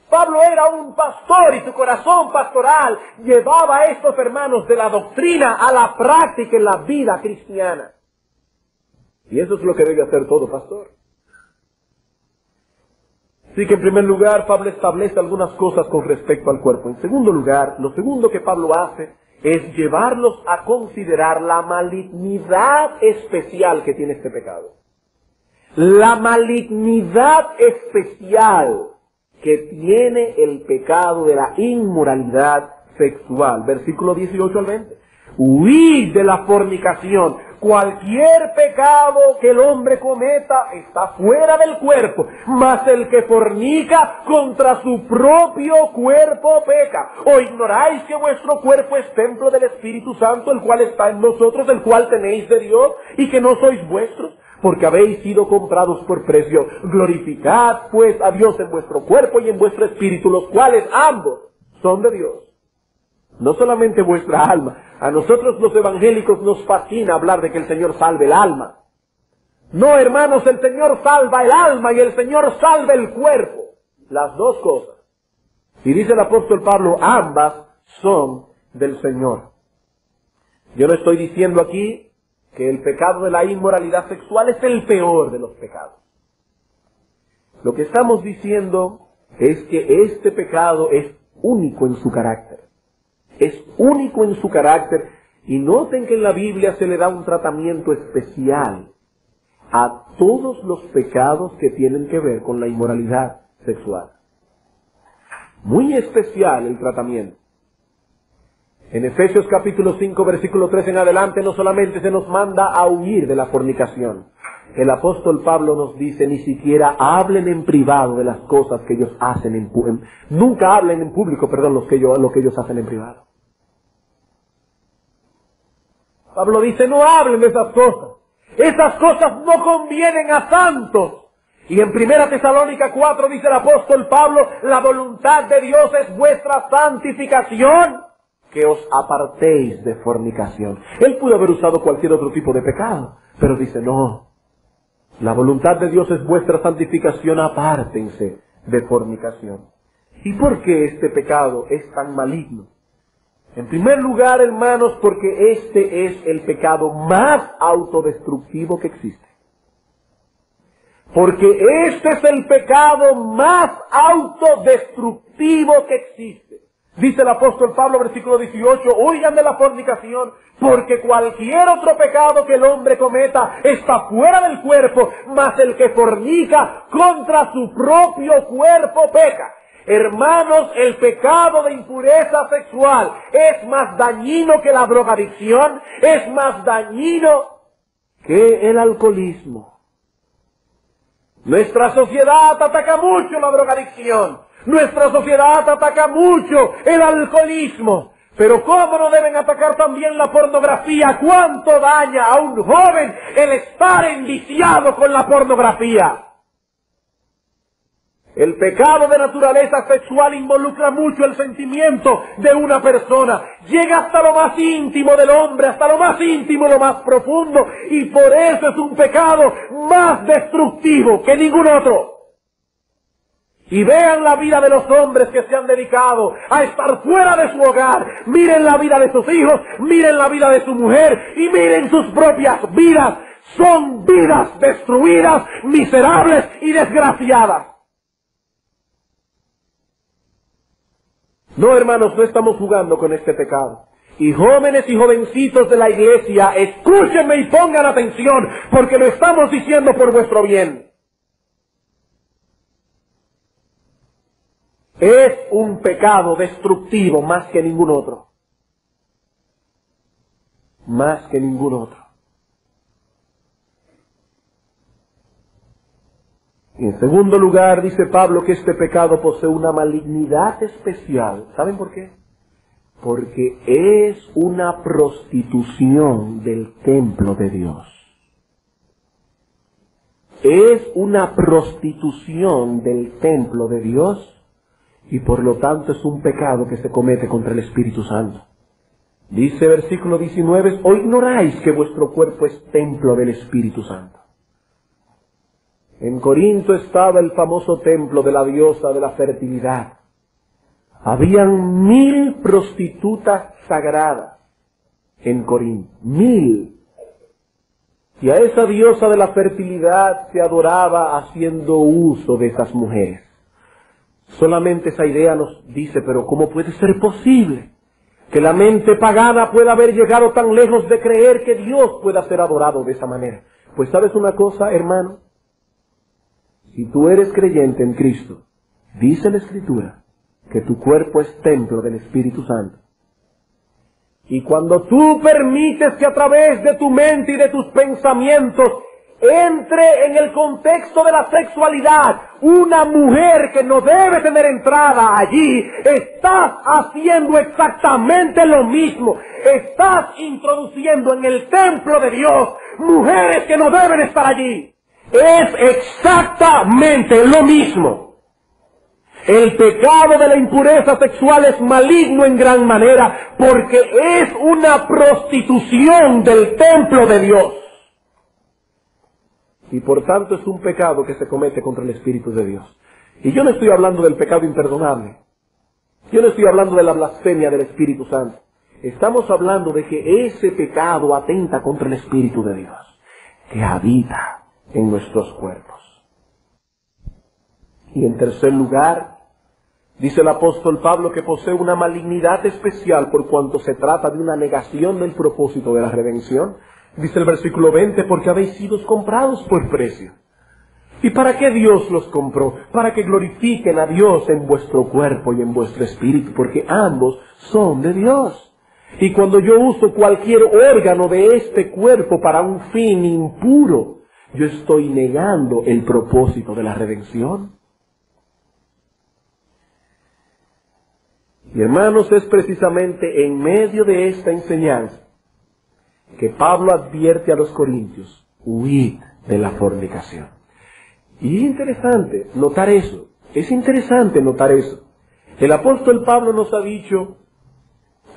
Pablo era un pastor y su corazón pastoral llevaba a estos hermanos de la doctrina a la práctica en la vida cristiana. Y eso es lo que debe hacer todo pastor. Así que en primer lugar, Pablo establece algunas cosas con respecto al cuerpo. En segundo lugar, lo segundo que Pablo hace es llevarlos a considerar la malignidad especial que tiene este pecado. La malignidad especial que tiene el pecado de la inmoralidad sexual. Versículo 18 al 20. Huid de la fornicación. Cualquier pecado que el hombre cometa está fuera del cuerpo, mas el que fornica contra su propio cuerpo peca. ¿O ignoráis que vuestro cuerpo es templo del Espíritu Santo, el cual está en vosotros, el cual tenéis de Dios, y que no sois vuestros? Porque habéis sido comprados por precio. Glorificad pues a Dios en vuestro cuerpo y en vuestro espíritu, los cuales ambos son de Dios. No solamente vuestra alma. A nosotros los evangélicos nos fascina hablar de que el Señor salve el alma. No, hermanos, el Señor salva el alma y el Señor salva el cuerpo. Las dos cosas. Y dice el apóstol Pablo, ambas son del Señor. Yo no estoy diciendo aquí que el pecado de la inmoralidad sexual es el peor de los pecados. Lo que estamos diciendo es que este pecado es único en su carácter. Es único en su carácter, y noten que en la Biblia se le da un tratamiento especial a todos los pecados que tienen que ver con la inmoralidad sexual. Muy especial el tratamiento. En Efesios capítulo 5, versículo 3 en adelante, no solamente se nos manda a huir de la fornicación. El apóstol Pablo nos dice, ni siquiera hablen en privado de las cosas que ellos hacen nunca hablen en público, lo que ellos hacen en privado. Pablo dice, no hablen de esas cosas. Esas cosas no convienen a santos. Y en 1 Tesalónica 4 dice el apóstol Pablo, la voluntad de Dios es vuestra santificación, que os apartéis de fornicación. Él pudo haber usado cualquier otro tipo de pecado, pero dice, no. La voluntad de Dios es vuestra santificación, apártense de fornicación. ¿Y por qué este pecado es tan maligno? En primer lugar, hermanos, porque este es el pecado más autodestructivo que existe. Porque este es el pecado más autodestructivo que existe. Dice el apóstol Pablo, versículo 18, huyan de la fornicación, porque cualquier otro pecado que el hombre cometa está fuera del cuerpo, mas el que fornica contra su propio cuerpo peca. Hermanos, el pecado de impureza sexual es más dañino que la drogadicción, es más dañino que el alcoholismo. Nuestra sociedad ataca mucho la drogadicción, nuestra sociedad ataca mucho el alcoholismo, pero ¿cómo no deben atacar también la pornografía? ¿Cuánto daña a un joven el estar enviciado con la pornografía? El pecado de naturaleza sexual involucra mucho el sentimiento de una persona. Llega hasta lo más íntimo del hombre, hasta lo más íntimo, lo más profundo. Y por eso es un pecado más destructivo que ningún otro. Y vean la vida de los hombres que se han dedicado a estar fuera de su hogar. Miren la vida de sus hijos, miren la vida de su mujer y miren sus propias vidas. Son vidas destruidas, miserables y desgraciadas. No, hermanos, no estamos jugando con este pecado. Y jóvenes y jovencitos de la iglesia, escúchenme y pongan atención, porque lo estamos diciendo por vuestro bien. Es un pecado destructivo más que ningún otro. Más que ningún otro. Y en segundo lugar, dice Pablo que este pecado posee una malignidad especial. ¿Saben por qué? Porque es una prostitución del templo de Dios. Es una prostitución del templo de Dios y por lo tanto es un pecado que se comete contra el Espíritu Santo. Dice versículo 19, ¿o ignoráis que vuestro cuerpo es templo del Espíritu Santo? En Corinto estaba el famoso templo de la diosa de la fertilidad. Habían 1000 prostitutas sagradas en Corinto. 1000. Y a esa diosa de la fertilidad se adoraba haciendo uso de esas mujeres. Solamente esa idea nos dice, pero ¿cómo puede ser posible que la mente pagana pueda haber llegado tan lejos de creer que Dios pueda ser adorado de esa manera? Pues ¿sabes una cosa, hermano? Si tú eres creyente en Cristo, dice la Escritura que tu cuerpo es templo del Espíritu Santo. Y cuando tú permites que a través de tu mente y de tus pensamientos entre en el contexto de la sexualidad una mujer que no debe tener entrada allí, estás haciendo exactamente lo mismo. Estás introduciendo en el templo de Dios mujeres que no deben estar allí. Es exactamente lo mismo. El pecado de la impureza sexual es maligno en gran manera porque es una prostitución del templo de Dios. Y por tanto es un pecado que se comete contra el Espíritu de Dios. Y yo no estoy hablando del pecado imperdonable. Yo no estoy hablando de la blasfemia del Espíritu Santo. Estamos hablando de que ese pecado atenta contra el Espíritu de Dios, que habita en nuestros cuerpos. Y en tercer lugar, dice el apóstol Pablo que posee una malignidad especial por cuanto se trata de una negación del propósito de la redención. Dice el versículo 20, porque habéis sido comprados por precio. ¿Y para qué Dios los compró? Para que glorifiquen a Dios en vuestro cuerpo y en vuestro espíritu, porque ambos son de Dios. Y cuando yo uso cualquier órgano de este cuerpo para un fin impuro, yo estoy negando el propósito de la redención. Y hermanos, es precisamente en medio de esta enseñanza que Pablo advierte a los corintios, huid de la fornicación. Y es interesante notar eso, es interesante notar eso. El apóstol Pablo nos ha dicho,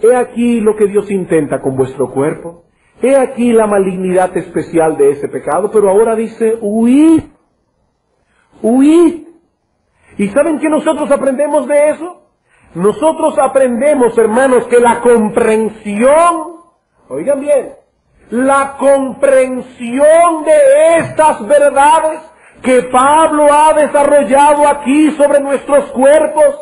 he aquí lo que Dios intenta con vuestro cuerpo, he aquí la malignidad especial de ese pecado, pero ahora dice, huid, huid. ¿Y saben qué nosotros aprendemos de eso? Nosotros aprendemos, hermanos, que la comprensión, oigan bien, la comprensión de estas verdades que Pablo ha desarrollado aquí sobre nuestros cuerpos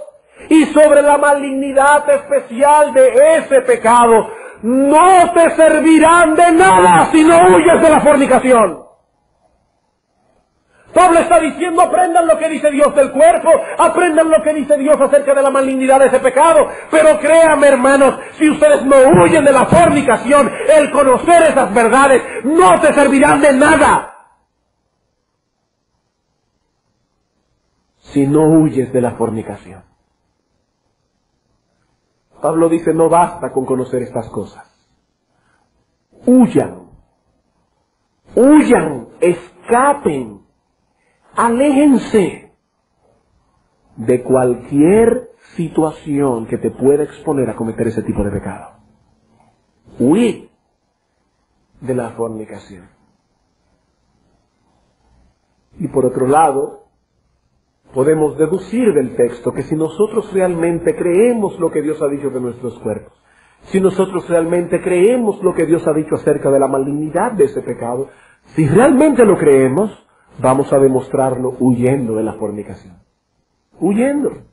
y sobre la malignidad especial de ese pecado, no te servirán de nada si no huyes de la fornicación. Pablo está diciendo, aprendan lo que dice Dios del cuerpo, aprendan lo que dice Dios acerca de la malignidad de ese pecado, pero créanme, hermanos, si ustedes no huyen de la fornicación, el conocer esas verdades no te servirán de nada si no huyes de la fornicación. Pablo dice, no basta con conocer estas cosas. Huyan, escapen, aléjense de cualquier situación que te pueda exponer a cometer ese tipo de pecado. Huid de la fornicación. Y por otro lado, podemos deducir del texto que si nosotros realmente creemos lo que Dios ha dicho de nuestros cuerpos, si nosotros realmente creemos lo que Dios ha dicho acerca de la malignidad de ese pecado, si realmente lo creemos, vamos a demostrarlo huyendo de la fornicación. Huyendo.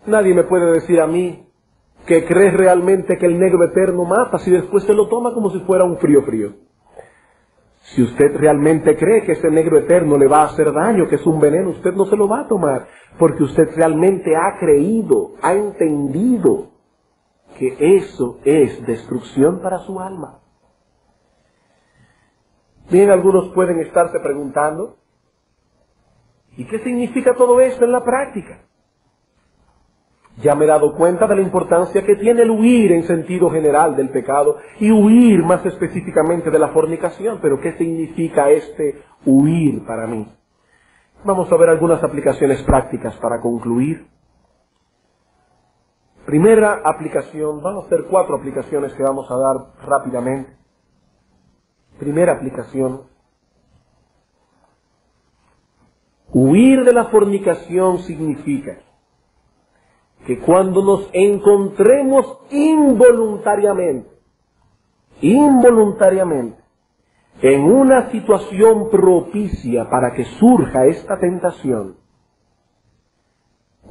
Nadie me puede decir a mí que crees realmente que el negro eterno mata si después se lo toma como si fuera un frío. Si usted realmente cree que ese negro eterno le va a hacer daño, que es un veneno, usted no se lo va a tomar, porque usted realmente ha creído, ha entendido que eso es destrucción para su alma. Bien, algunos pueden estarse preguntando, ¿y qué significa todo esto en la práctica? Ya me he dado cuenta de la importancia que tiene el huir en sentido general del pecado y huir más específicamente de la fornicación. Pero ¿qué significa este huir para mí? Vamos a ver algunas aplicaciones prácticas para concluir. Primera aplicación, vamos a hacer 4 aplicaciones que vamos a dar rápidamente. Primera aplicación. Huir de la fornicación significa que cuando nos encontremos involuntariamente, en una situación propicia para que surja esta tentación,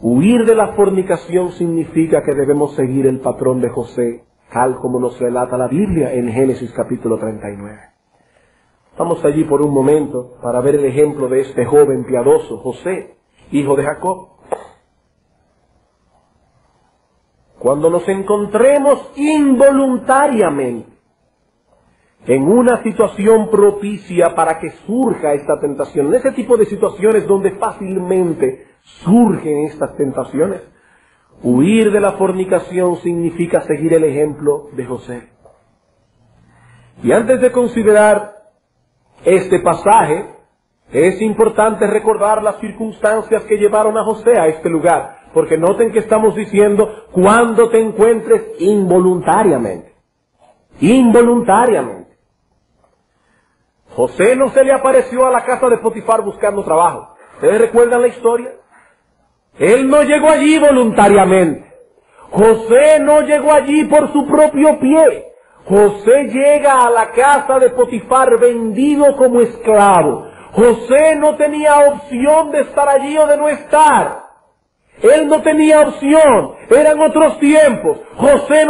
huir de la fornicación significa que debemos seguir el patrón de José, tal como nos relata la Biblia en Génesis capítulo 39. Vamos allí por un momento para ver el ejemplo de este joven piadoso, José, hijo de Jacob. Cuando nos encontremos involuntariamente en una situación propicia para que surja esta tentación, en ese tipo de situaciones donde fácilmente surgen estas tentaciones, huir de la fornicación significa seguir el ejemplo de José. Y antes de considerar este pasaje, es importante recordar las circunstancias que llevaron a José a este lugar, porque noten que estamos diciendo cuando te encuentres involuntariamente. José no se le apareció a la casa de Potifar buscando trabajo. ¿Ustedes recuerdan la historia? Él no llegó allí voluntariamente. José no llegó allí por su propio pie. José llega a la casa de Potifar vendido como esclavo. José no tenía opción de estar allí o de no estar. Él no tenía opción. Eran otros tiempos. José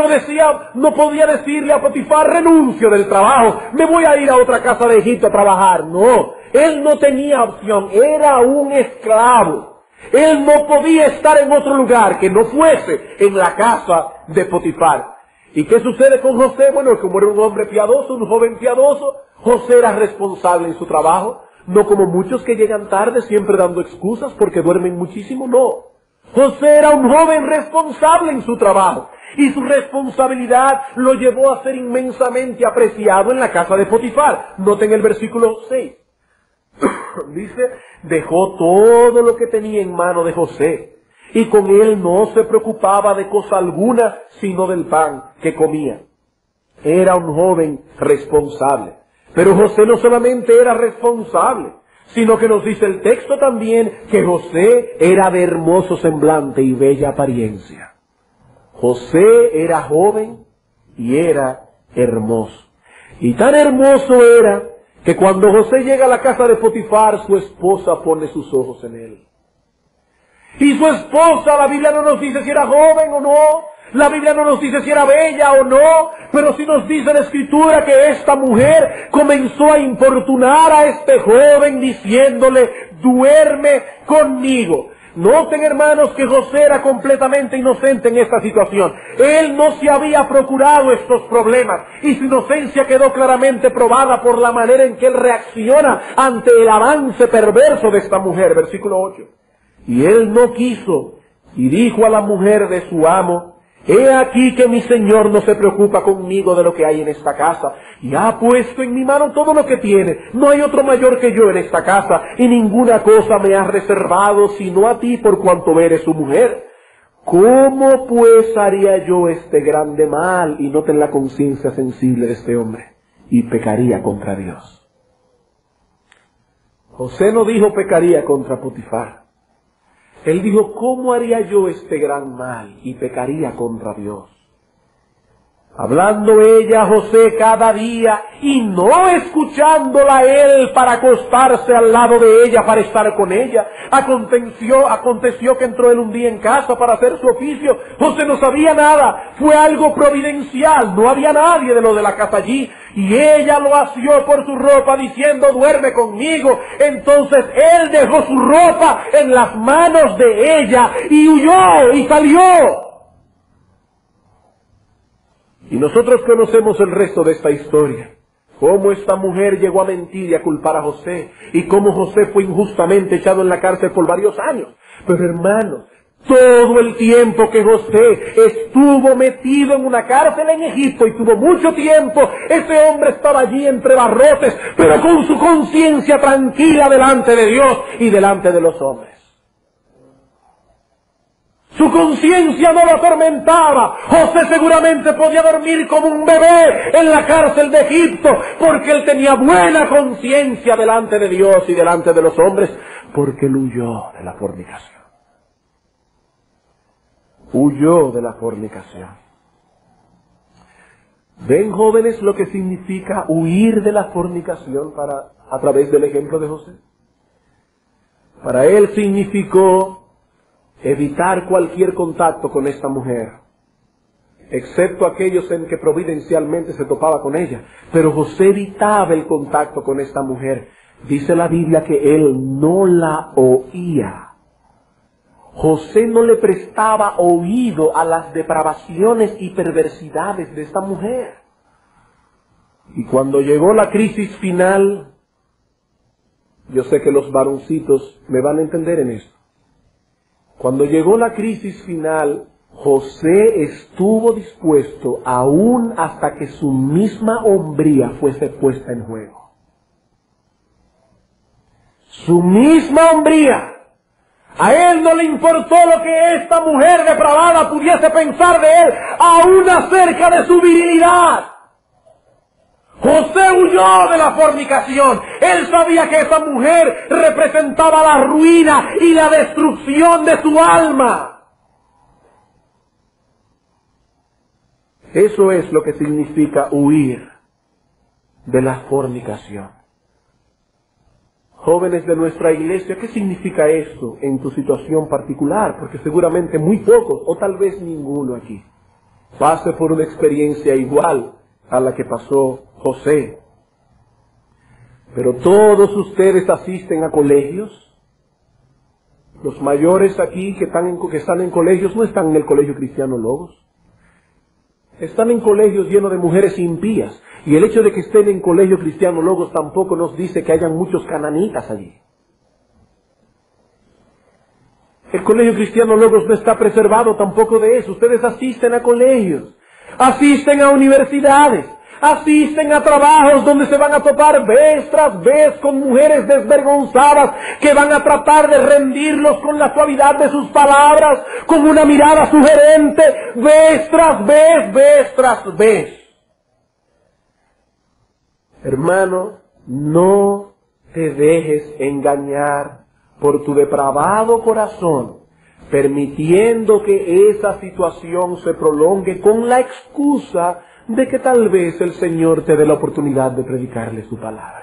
no podía decirle a Potifar, renuncio del trabajo, me voy a ir a otra casa de Egipto a trabajar. No, él no tenía opción. Era un esclavo. Él no podía estar en otro lugar que no fuese en la casa de Potifar. ¿Y qué sucede con José? Bueno, como era un hombre piadoso, un joven piadoso, José era responsable en su trabajo. No como muchos que llegan tarde siempre dando excusas porque duermen muchísimo, no. José era un joven responsable en su trabajo. Y su responsabilidad lo llevó a ser inmensamente apreciado en la casa de Potifar. Noten el versículo 6. Dice, dejó todo lo que tenía en mano de José, y con él no se preocupaba de cosa alguna, sino del pan que comía. Era un joven responsable. Pero José no solamente era responsable, sino que nos dice el texto también que José era de hermoso semblante y bella apariencia. José era joven y era hermoso. Y tan hermoso era que cuando José llega a la casa de Potifar, su esposa pone sus ojos en él. Y su esposa, la Biblia no nos dice si era joven o no, la Biblia no nos dice si era bella o no, pero sí nos dice la Escritura que esta mujer comenzó a importunar a este joven diciéndole, duerme conmigo. Noten, hermanos, que José era completamente inocente en esta situación. Él no se había procurado estos problemas y su inocencia quedó claramente probada por la manera en que él reacciona ante el avance perverso de esta mujer. Versículo 8. Y él no quiso y dijo a la mujer de su amo, he aquí que mi señor no se preocupa conmigo de lo que hay en esta casa, y ha puesto en mi mano todo lo que tiene. No hay otro mayor que yo en esta casa, y ninguna cosa me ha reservado sino a ti por cuanto eres su mujer. ¿Cómo pues haría yo este grande mal? Y noten la conciencia sensible de este hombre, y pecaría contra Dios. José no dijo pecaría contra Potifar. Él dijo, ¿cómo haría yo este gran mal? Y pecaría contra Dios. Hablando ella a José cada día y no escuchándola él para acostarse al lado de ella para estar con ella. Aconteció que entró él un día en casa para hacer su oficio. José no sabía nada. Fue algo providencial. No había nadie de lo de la casa allí. Y ella lo asió por su ropa diciendo, duerme conmigo. Entonces él dejó su ropa en las manos de ella y huyó y salió. Y nosotros conocemos el resto de esta historia. Cómo esta mujer llegó a mentir y a culpar a José. Y cómo José fue injustamente echado en la cárcel por varios años. Pero hermanos, todo el tiempo que José estuvo metido en una cárcel en Egipto y tuvo mucho tiempo, ese hombre estaba allí entre barrotes, pero con su conciencia tranquila delante de Dios y delante de los hombres. Su conciencia no lo atormentaba. José seguramente podía dormir como un bebé en la cárcel de Egipto, porque él tenía buena conciencia delante de Dios y delante de los hombres, porque él huyó de la fornicación. huyó de la fornicación. ¿Ven, jóvenes, lo que significa huir de la fornicación a través del ejemplo de José? Para él significó evitar cualquier contacto con esta mujer, excepto aquellos en que providencialmente se topaba con ella. Pero José evitaba el contacto con esta mujer. Dice la Biblia que él no la oía. José no le prestaba oído a las depravaciones y perversidades de esta mujer. Y cuando llegó la crisis final, yo sé que los varoncitos me van a entender en esto. Cuando llegó la crisis final, José estuvo dispuesto aún hasta que su misma hombría fuese puesta en juego. Su misma hombría. A él no le importó lo que esta mujer depravada pudiese pensar de él, aún acerca de su virilidad. José huyó de la fornicación. Él sabía que esa mujer representaba la ruina y la destrucción de su alma. Eso es lo que significa huir de la fornicación. Jóvenes de nuestra iglesia, ¿qué significa esto en tu situación particular? Porque seguramente muy pocos, o tal vez ninguno aquí, pase por una experiencia igual a la que pasó José. Pero todos ustedes asisten a colegios. Los mayores aquí que están en colegios no están en el colegio Cristiano Logos. Están en colegios llenos de mujeres impías. Y el hecho de que estén en colegio Cristiano Logos tampoco nos dice que hayan muchos cananitas allí. El colegio Cristiano Logos no está preservado tampoco de eso. Ustedes asisten a colegios, asisten a universidades, asisten a trabajos donde se van a topar vez tras vez con mujeres desvergonzadas que van a tratar de rendirlos con la suavidad de sus palabras, con una mirada sugerente, vez tras vez, vez tras vez. Hermano, no te dejes engañar por tu depravado corazón, permitiendo que esa situación se prolongue con la excusa de que tal vez el Señor te dé la oportunidad de predicarle su palabra.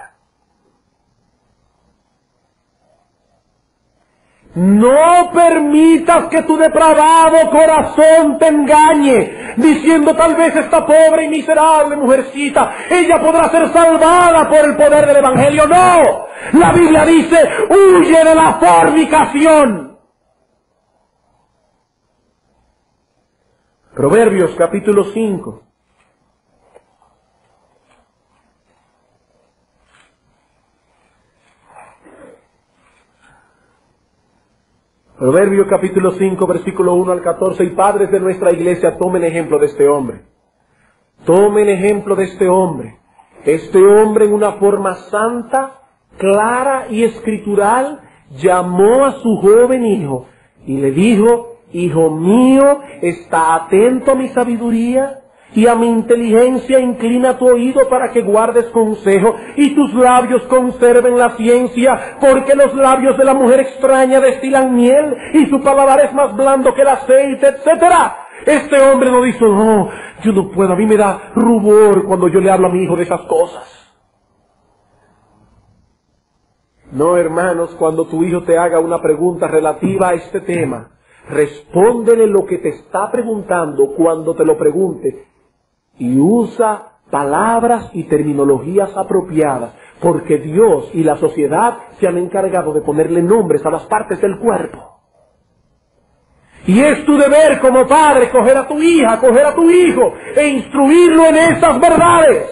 No permitas que tu depravado corazón te engañe, diciendo tal vez esta pobre y miserable mujercita, ella podrá ser salvada por el poder del Evangelio. ¡No! La Biblia dice, huye de la fornicación. Proverbios capítulo 5. Proverbios capítulo 5, versículo 1 al 14, y padres de nuestra iglesia, tomen ejemplo de este hombre. Tomen ejemplo de este hombre. Este hombre en una forma santa, clara y escritural, llamó a su joven hijo y le dijo, hijo mío, está atento a mi sabiduría y a mi inteligencia, inclina tu oído para que guardes consejo y tus labios conserven la ciencia, porque los labios de la mujer extraña destilan miel y su paladar es más blando que el aceite, etcétera. Este hombre no dice, no, yo no puedo, a mí me da rubor cuando yo le hablo a mi hijo de esas cosas. No, hermanos, cuando tu hijo te haga una pregunta relativa a este tema, respóndele lo que te está preguntando cuando te lo pregunte y usa palabras y terminologías apropiadas, porque Dios y la sociedad se han encargado de ponerle nombres a las partes del cuerpo. Y es tu deber como padre coger a tu hija, coger a tu hijo e instruirlo en esas verdades,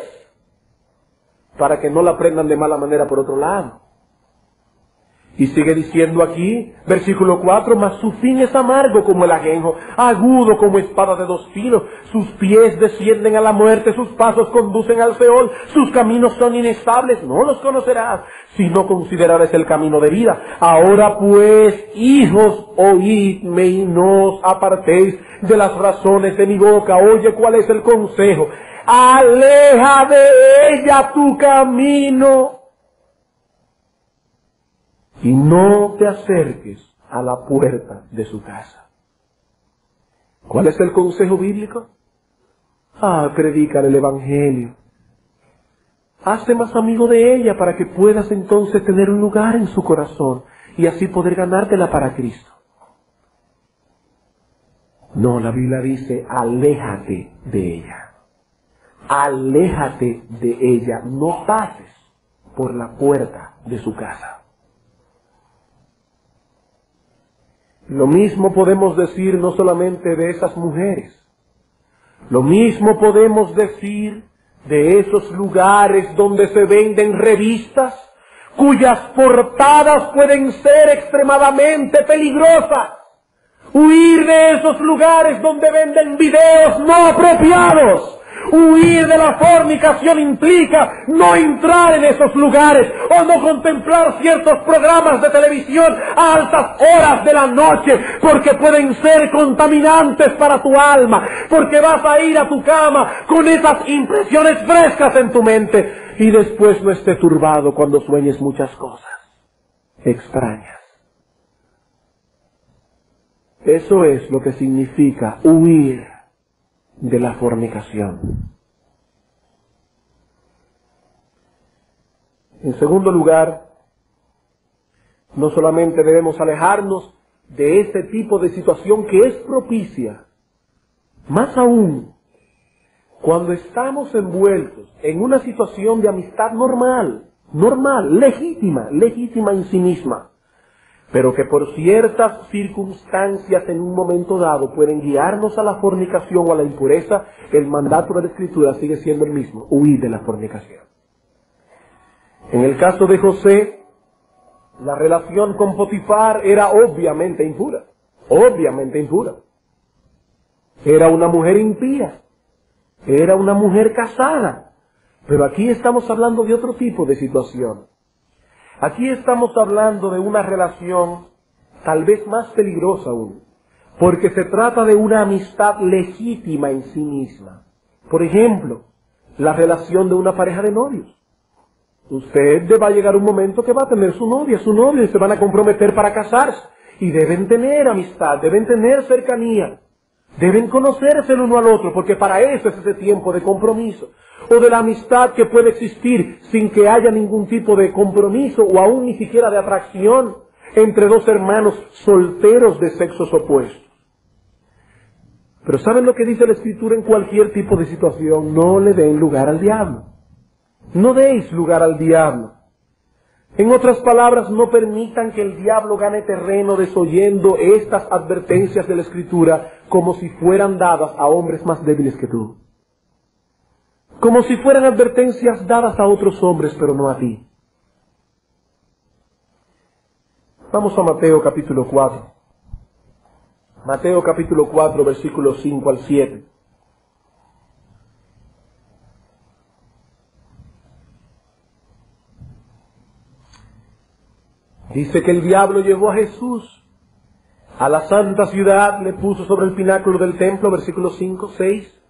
para que no la aprendan de mala manera por otro lado. Y sigue diciendo aquí, versículo 4, mas su fin es amargo como el ajenjo, agudo como espada de dos filos, sus pies descienden a la muerte, sus pasos conducen al Seol, sus caminos son inestables, no los conocerás, si no considerares el camino de vida. Ahora pues, hijos, oídme y no os apartéis de las razones de mi boca, oye cuál es el consejo, aleja de ella tu camino, y no te acerques a la puerta de su casa. ¿Cuál es el consejo bíblico? Predícale el Evangelio. Hazte más amigo de ella para que puedas entonces tener un lugar en su corazón y así poder ganártela para Cristo. No, la Biblia dice, aléjate de ella. Aléjate de ella. No pases por la puerta de su casa. Lo mismo podemos decir no solamente de esas mujeres. Lo mismo podemos decir de esos lugares donde se venden revistas, cuyas portadas pueden ser extremadamente peligrosas. Huir de esos lugares donde venden videos no apropiados. Huir de la fornicación implica no entrar en esos lugares o no contemplar ciertos programas de televisión a altas horas de la noche, porque pueden ser contaminantes para tu alma, porque vas a ir a tu cama con esas impresiones frescas en tu mente y después no estés turbado cuando sueñes muchas cosas extrañas. Eso es lo que significa huir de la fornicación. En segundo lugar, no solamente debemos alejarnos de este tipo de situación que es propicia, más aún, cuando estamos envueltos en una situación de amistad normal, legítima en sí misma, pero que por ciertas circunstancias en un momento dado pueden guiarnos a la fornicación o a la impureza, el mandato de la Escritura sigue siendo el mismo: huir de la fornicación. En el caso de José, la relación con Potifar era obviamente impura. Era una mujer impía, era una mujer casada, pero aquí estamos hablando de otro tipo de situación. Aquí estamos hablando de una relación tal vez más peligrosa aún, porque se trata de una amistad legítima en sí misma. Por ejemplo, la relación de una pareja de novios. Usted va a llegar un momento que va a tener su novia y se van a comprometer para casarse. Y deben tener amistad, deben tener cercanía, deben conocerse el uno al otro, porque para eso es ese tiempo de compromiso. O de la amistad que puede existir sin que haya ningún tipo de compromiso o aún ni siquiera de atracción entre dos hermanos solteros de sexos opuestos. Pero ¿saben lo que dice la Escritura en cualquier tipo de situación? No le den lugar al diablo. No deis lugar al diablo. En otras palabras, no permitan que el diablo gane terreno desoyendo estas advertencias de la Escritura como si fueran dadas a hombres más débiles que tú. Como si fueran advertencias dadas a otros hombres, pero no a ti. Vamos a Mateo capítulo 4. Mateo capítulo 4, versículos 5 al 7. Dice que el diablo llevó a Jesús a la santa ciudad, le puso sobre el pináculo del templo, versículos 5, 6,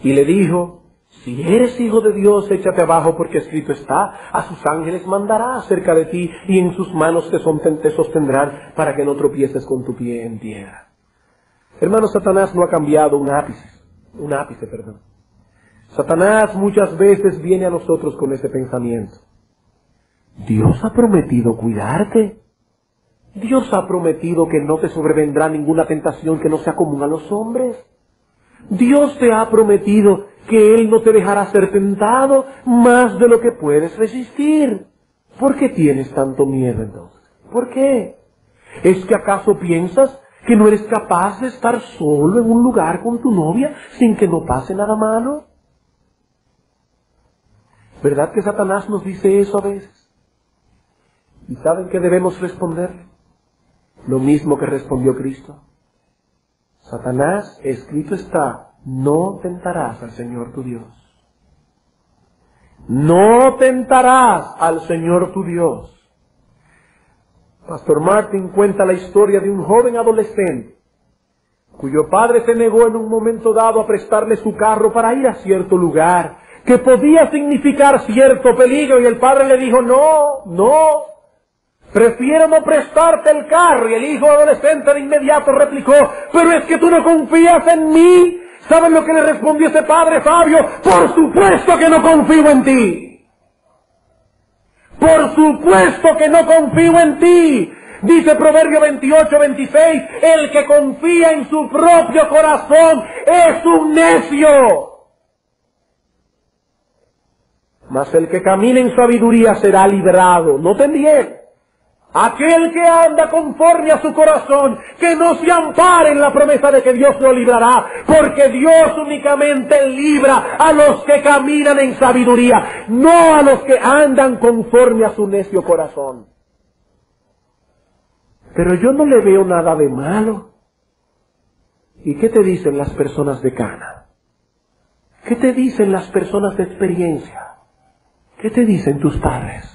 y le dijo: si eres hijo de Dios, échate abajo, porque escrito está: a sus ángeles mandará acerca de ti, y en sus manos te sostendrán, para que no tropieces con tu pie en tierra. Hermano, Satanás no ha cambiado un ápice. Satanás muchas veces viene a nosotros con ese pensamiento: Dios ha prometido cuidarte. Dios ha prometido que no te sobrevendrá ninguna tentación que no sea común a los hombres. Dios te ha prometido que Él no te dejará ser tentado más de lo que puedes resistir. ¿Por qué tienes tanto miedo entonces? ¿Por qué? ¿Es que acaso piensas que no eres capaz de estar solo en un lugar con tu novia sin que no pase nada malo? ¿Verdad que Satanás nos dice eso a veces? ¿Y saben qué debemos responder? Lo mismo que respondió Cristo. Satanás, escrito está: no tentarás al Señor tu Dios. No tentarás al Señor tu Dios. Pastor Martin cuenta la historia de un joven adolescente cuyo padre se negó en un momento dado a prestarle su carro para ir a cierto lugar que podía significar cierto peligro, y el padre le dijo: no. prefiero no prestarte el carro. Y el hijo adolescente de inmediato replicó, pero es que tú no confías en mí. ¿Saben lo que le respondió ese padre sabio? Por supuesto que no confío en ti. Por supuesto que no confío en ti. Dice Proverbio 28:26, el que confía en su propio corazón es un necio. Mas el que camina en sabiduría será librado. Noten bien, aquel que anda conforme a su corazón, que no se ampare en la promesa de que Dios lo librará, porque Dios únicamente libra a los que caminan en sabiduría, no a los que andan conforme a su necio corazón. Pero yo no le veo nada de malo. ¿Y qué te dicen las personas de Cana? ¿Qué te dicen las personas de experiencia? ¿Qué te dicen tus padres?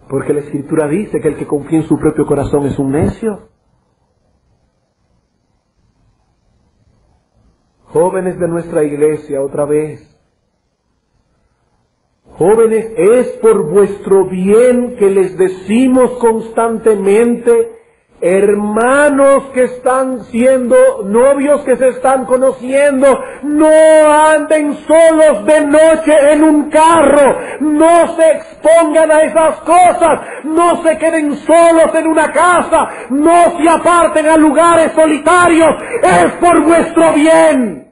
Porque la Escritura dice que el que confía en su propio corazón es un necio. Jóvenes de nuestra iglesia, otra vez. Jóvenes, es por vuestro bien que les decimos constantemente, hermanos que están siendo novios, que se están conociendo, no anden solos de noche en un carro, no se expongan a esas cosas, no se queden solos en una casa, no se aparten a lugares solitarios, es por vuestro bien.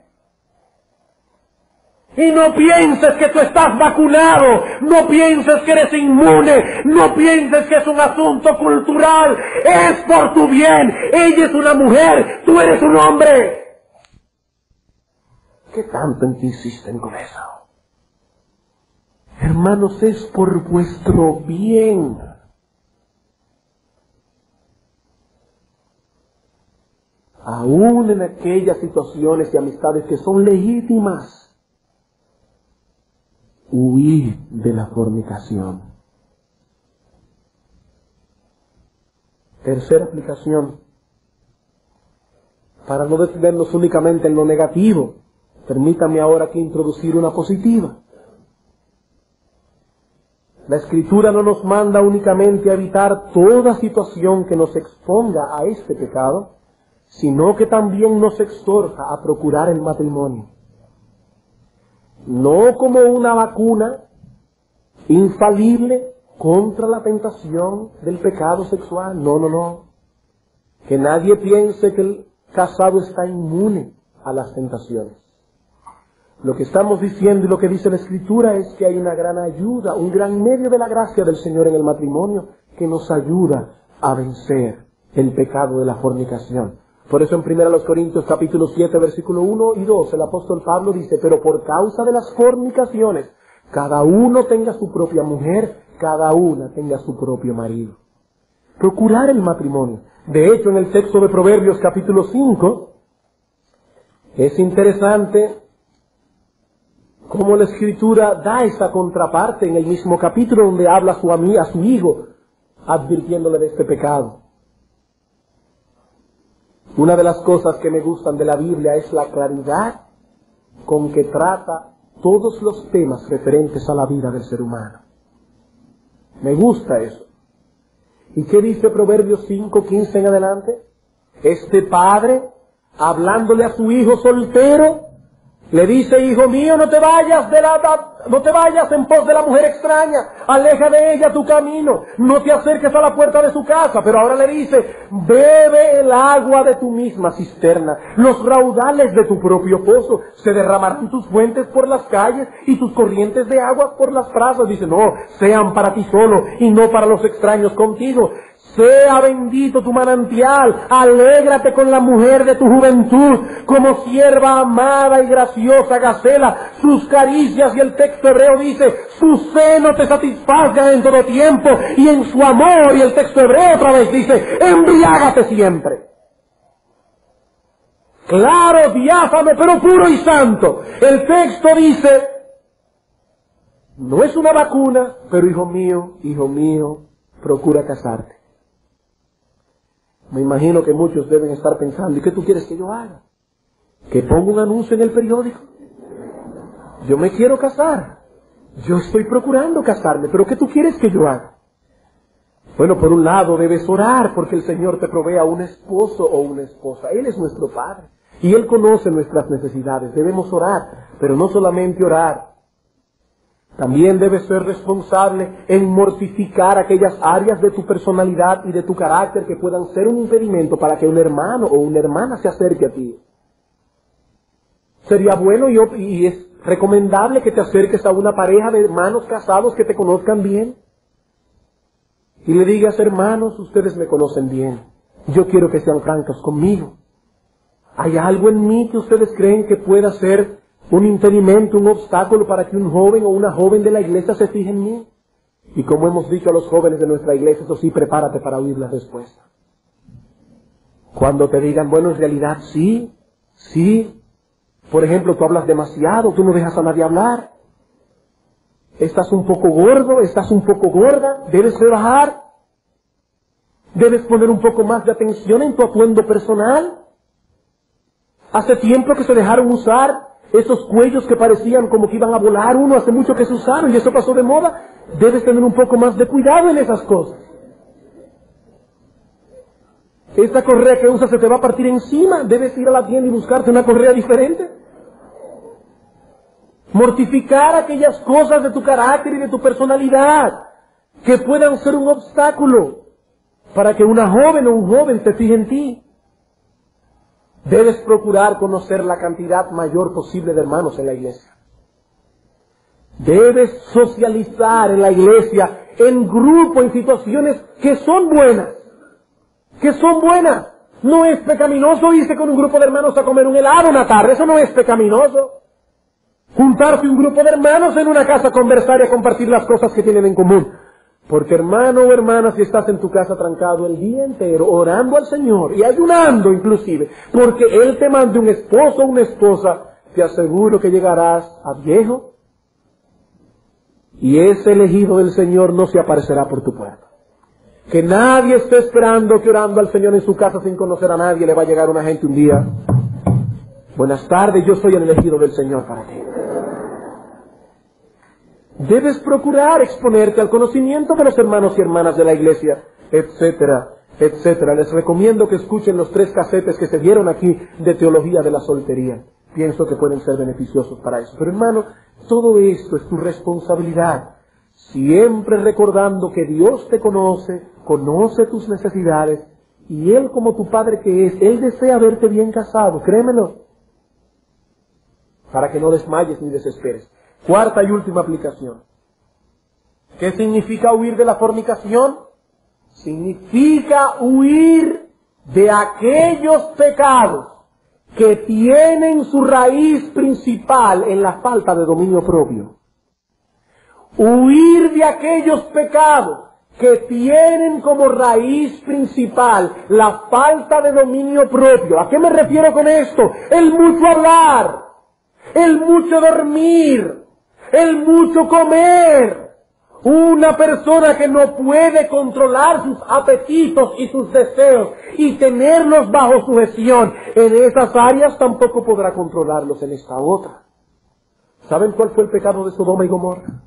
Y no pienses que tú estás vacunado, no pienses que eres inmune, no pienses que es un asunto cultural, es por tu bien. Ella es una mujer, tú eres un hombre. ¿Qué tanto en ti insisten con eso? Hermanos, es por vuestro bien. Aún en aquellas situaciones y amistades que son legítimas, huir de la fornicación. Tercera aplicación. Para no detenernos únicamente en lo negativo, permítame ahora aquí introducir una positiva. La Escritura no nos manda únicamente a evitar toda situación que nos exponga a este pecado, sino que también nos exhorta a procurar el matrimonio. No como una vacuna infalible contra la tentación del pecado sexual. No. Que nadie piense que el casado está inmune a las tentaciones. Lo que estamos diciendo y lo que dice la Escritura es que hay una gran ayuda, un gran medio de la gracia del Señor en el matrimonio que nos ayuda a vencer el pecado de la fornicación. Por eso en 1 Corintios capítulo 7, versículo 1 y 2, el apóstol Pablo dice, pero por causa de las fornicaciones, cada uno tenga su propia mujer, cada una tenga su propio marido. Procurar el matrimonio. De hecho, en el texto de Proverbios capítulo 5, es interesante cómo la Escritura da esa contraparte en el mismo capítulo donde habla a su hijo, advirtiéndole de este pecado. Una de las cosas que me gustan de la Biblia es la claridad con que trata todos los temas referentes a la vida del ser humano. Me gusta eso. ¿Y qué dice Proverbios 5:15 en adelante? Este padre, hablándole a su hijo soltero, le dice, hijo mío, no te vayas en pos de la mujer extraña, aleja de ella tu camino, no te acerques a la puerta de su casa. Pero ahora le dice, bebe el agua de tu misma cisterna, los raudales de tu propio pozo, se derramarán tus fuentes por las calles y tus corrientes de agua por las plazas. Dice, no, sean para ti solo y no para los extraños contigo. Sea bendito tu manantial, alégrate con la mujer de tu juventud, como sierva amada y graciosa gacela, sus caricias, y el texto hebreo dice, su seno te satisfaga en todo tiempo, y en su amor, y el texto hebreo otra vez dice, embriágate siempre. Claro, diáfano, pero puro y santo. El texto dice, no es una vacuna, pero hijo mío, procura casarte. Me imagino que muchos deben estar pensando, ¿y qué tú quieres que yo haga? ¿Que ponga un anuncio en el periódico? Yo me quiero casar. Yo estoy procurando casarme, pero ¿qué tú quieres que yo haga? Bueno, por un lado debes orar porque el Señor te provea un esposo o una esposa. Él es nuestro Padre y Él conoce nuestras necesidades. Debemos orar, pero no solamente orar. También debes ser responsable en mortificar aquellas áreas de tu personalidad y de tu carácter que puedan ser un impedimento para que un hermano o una hermana se acerque a ti. Sería bueno y es recomendable que te acerques a una pareja de hermanos casados que te conozcan bien y le digas: hermanos, ustedes me conocen bien, yo quiero que sean francos conmigo. ¿Hay algo en mí que ustedes creen que pueda ser un impedimento, un obstáculo para que un joven o una joven de la iglesia se fije en mí? Y como hemos dicho a los jóvenes de nuestra iglesia, eso sí, prepárate para oír la respuesta. Cuando te digan: bueno, en realidad sí. Por ejemplo, tú hablas demasiado, tú no dejas a nadie hablar. Estás un poco gordo, estás un poco gorda, debes rebajar. Debes poner un poco más de atención en tu atuendo personal. Hace tiempo que se dejaron usar esos cuellos que parecían como que iban a volar uno, hace mucho que se usaron y eso pasó de moda. Debes tener un poco más de cuidado en esas cosas. Esta correa que usas se te va a partir encima, debes ir a la tienda y buscarte una correa diferente. Mortificar aquellas cosas de tu carácter y de tu personalidad que puedan ser un obstáculo para que una joven o un joven se fije en ti. Debes procurar conocer la cantidad mayor posible de hermanos en la iglesia. Debes socializar en la iglesia, en grupo, en situaciones que son buenas. No es pecaminoso irse con un grupo de hermanos a comer un helado una tarde, eso no es pecaminoso. Juntarse un grupo de hermanos en una casa a conversar y a compartir las cosas que tienen en común. Porque hermano o hermana, si estás en tu casa trancado el día entero, orando al Señor y ayunando inclusive, porque Él te mande un esposo o una esposa, te aseguro que llegarás a viejo y ese elegido del Señor no se aparecerá por tu puerta. Que nadie esté esperando que orando al Señor en su casa sin conocer a nadie le va a llegar una gente un día: buenas tardes, yo soy el elegido del Señor para ti. Debes procurar exponerte al conocimiento de los hermanos y hermanas de la iglesia, etcétera, etcétera. Les recomiendo que escuchen los 3 casetes que se dieron aquí de teología de la soltería. Pienso que pueden ser beneficiosos para eso. Pero hermano, todo esto es tu responsabilidad. Siempre recordando que Dios te conoce tus necesidades, y Él, como tu Padre que es, Él desea verte bien casado, créemelo, para que no desmayes ni desesperes. 4ª y última aplicación. ¿Qué significa huir de la fornicación? Significa huir de aquellos pecados que tienen su raíz principal en la falta de dominio propio. Huir de aquellos pecados que tienen como raíz principal la falta de dominio propio. ¿A qué me refiero con esto? El mucho hablar, el mucho dormir, el mucho comer. Una persona que no puede controlar sus apetitos y sus deseos y tenerlos bajo sujeción en esas áreas, tampoco podrá controlarlos en esta otra. ¿Saben cuál fue el pecado de Sodoma y Gomorra?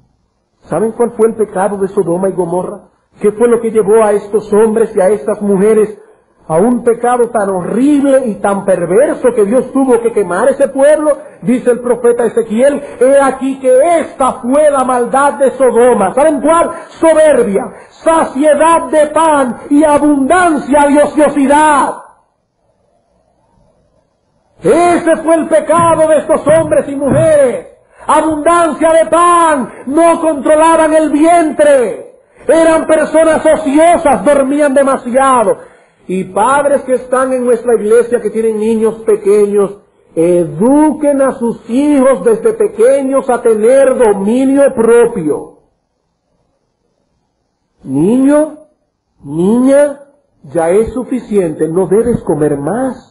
¿Saben cuál fue el pecado de Sodoma y Gomorra? ¿Qué fue lo que llevó a estos hombres y a estas mujeres a un pecado tan horrible y tan perverso que Dios tuvo que quemar ese pueblo? Dice el profeta Ezequiel: he aquí que esta fue la maldad de Sodoma. ¿Saben cuál? Soberbia, saciedad de pan y abundancia de ociosidad. Ese fue el pecado de estos hombres y mujeres. Abundancia de pan, no controlaban el vientre, eran personas ociosas, dormían demasiado. Y padres que están en nuestra iglesia que tienen niños pequeños, eduquen a sus hijos desde pequeños a tener dominio propio. Niño, niña, ya es suficiente, no debes comer más.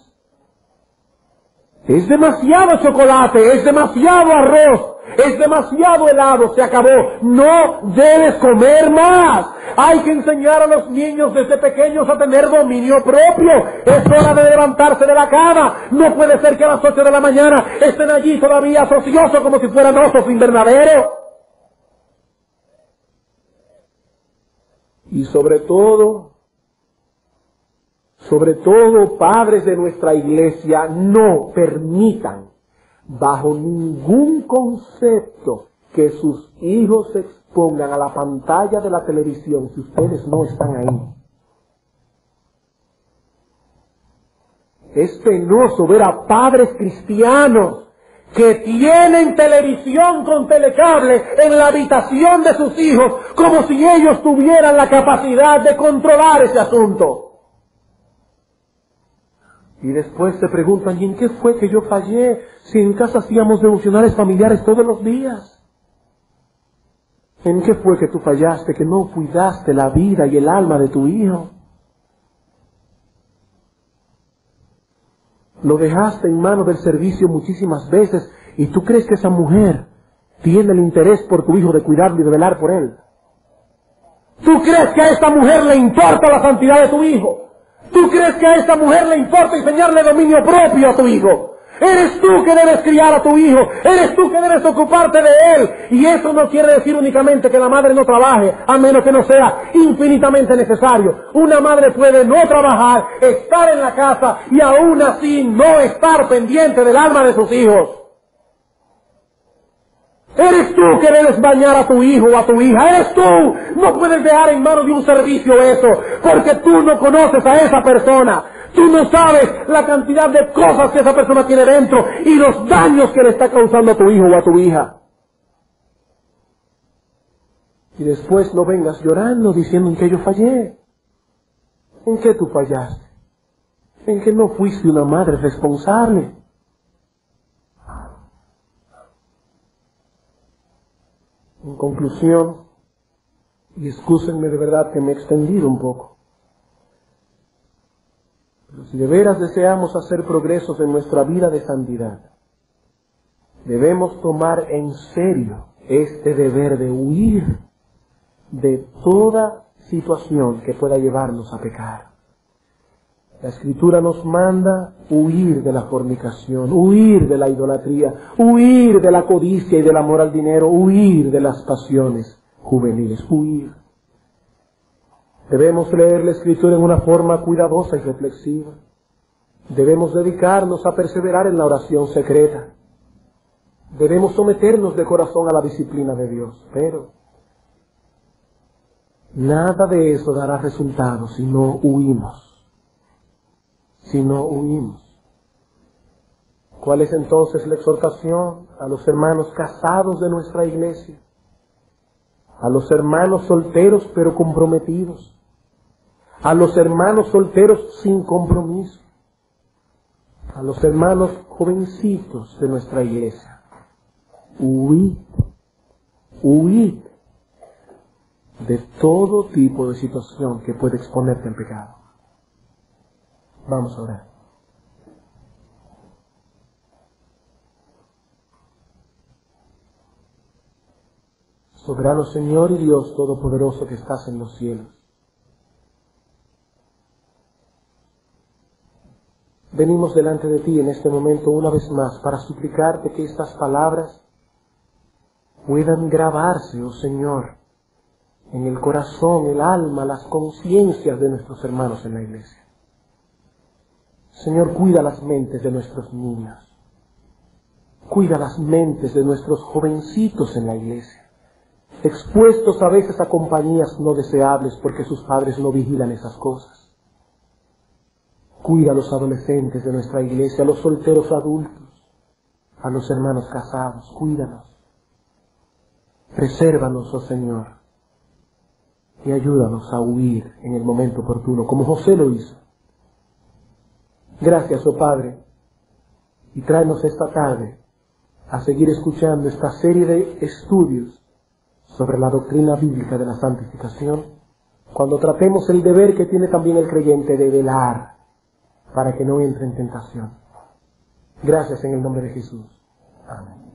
Es demasiado chocolate, es demasiado arroz, es demasiado helado, se acabó. No debes comer más. Hay que enseñar a los niños desde pequeños a tener dominio propio. Es hora de levantarse de la cama. No puede ser que a las 8 de la mañana estén allí todavía ociosos como si fueran osos invernadero. Y sobre todo, padres de nuestra iglesia, no permitan bajo ningún concepto que sus hijos se expongan a la pantalla de la televisión si ustedes no están ahí. Es penoso ver a padres cristianos que tienen televisión con telecable en la habitación de sus hijos como si ellos tuvieran la capacidad de controlar ese asunto. Y después se preguntan, ¿y en qué fue que yo fallé si en casa hacíamos devocionales familiares todos los días? ¿En qué fue que tú fallaste, que no cuidaste la vida y el alma de tu hijo? Lo dejaste en manos del servicio muchísimas veces y tú crees que esa mujer tiene el interés por tu hijo de cuidarlo y de velar por él. ¿Tú crees que a esta mujer le importa la santidad de tu hijo? ¿Tú crees que a esta mujer le importa enseñarle dominio propio a tu hijo? Eres tú que debes criar a tu hijo, eres tú que debes ocuparte de él. Y eso no quiere decir únicamente que la madre no trabaje, a menos que no sea infinitamente necesario. Una madre puede no trabajar, estar en la casa y aún así no estar pendiente del alma de sus hijos. Eres tú que debes bañar a tu hijo o a tu hija, eres tú. No puedes dejar en manos de un servicio eso, porque tú no conoces a esa persona. Tú no sabes la cantidad de cosas que esa persona tiene dentro y los daños que le está causando a tu hijo o a tu hija. Y después no vengas llorando diciendo en que yo fallé. ¿En qué tú fallaste? En que no fuiste una madre responsable. En conclusión, y excúsenme de verdad que me he extendido un poco, pero si de veras deseamos hacer progresos en nuestra vida de santidad, debemos tomar en serio este deber de huir de toda situación que pueda llevarnos a pecar. La Escritura nos manda huir de la fornicación, huir de la idolatría, huir de la codicia y del amor al dinero, huir de las pasiones juveniles, huir. Debemos leer la Escritura en una forma cuidadosa y reflexiva. Debemos dedicarnos a perseverar en la oración secreta. Debemos someternos de corazón a la disciplina de Dios, pero nada de eso dará resultados si no huimos. Si no huimos. ¿Cuál es entonces la exhortación a los hermanos casados de nuestra iglesia? A los hermanos solteros pero comprometidos. A los hermanos solteros sin compromiso. A los hermanos jovencitos de nuestra iglesia. Huid de todo tipo de situación que puede exponerte al pecado. Vamos a orar. Soberano Señor y Dios Todopoderoso que estás en los cielos, venimos delante de ti en este momento una vez más para suplicarte que estas palabras puedan grabarse, oh Señor, en el corazón, el alma, las conciencias de nuestros hermanos en la iglesia. Señor, cuida las mentes de nuestros niños. Cuida las mentes de nuestros jovencitos en la iglesia, expuestos a veces a compañías no deseables porque sus padres no vigilan esas cosas. Cuida a los adolescentes de nuestra iglesia, a los solteros adultos, a los hermanos casados. Cuídanos. Presérvanos, oh Señor, y ayúdanos a huir en el momento oportuno, como José lo hizo. Gracias, oh Padre, y tráenos esta tarde a seguir escuchando esta serie de estudios sobre la doctrina bíblica de la santificación, cuando tratemos el deber que tiene también el creyente de velar para que no entre en tentación. Gracias en el nombre de Jesús. Amén.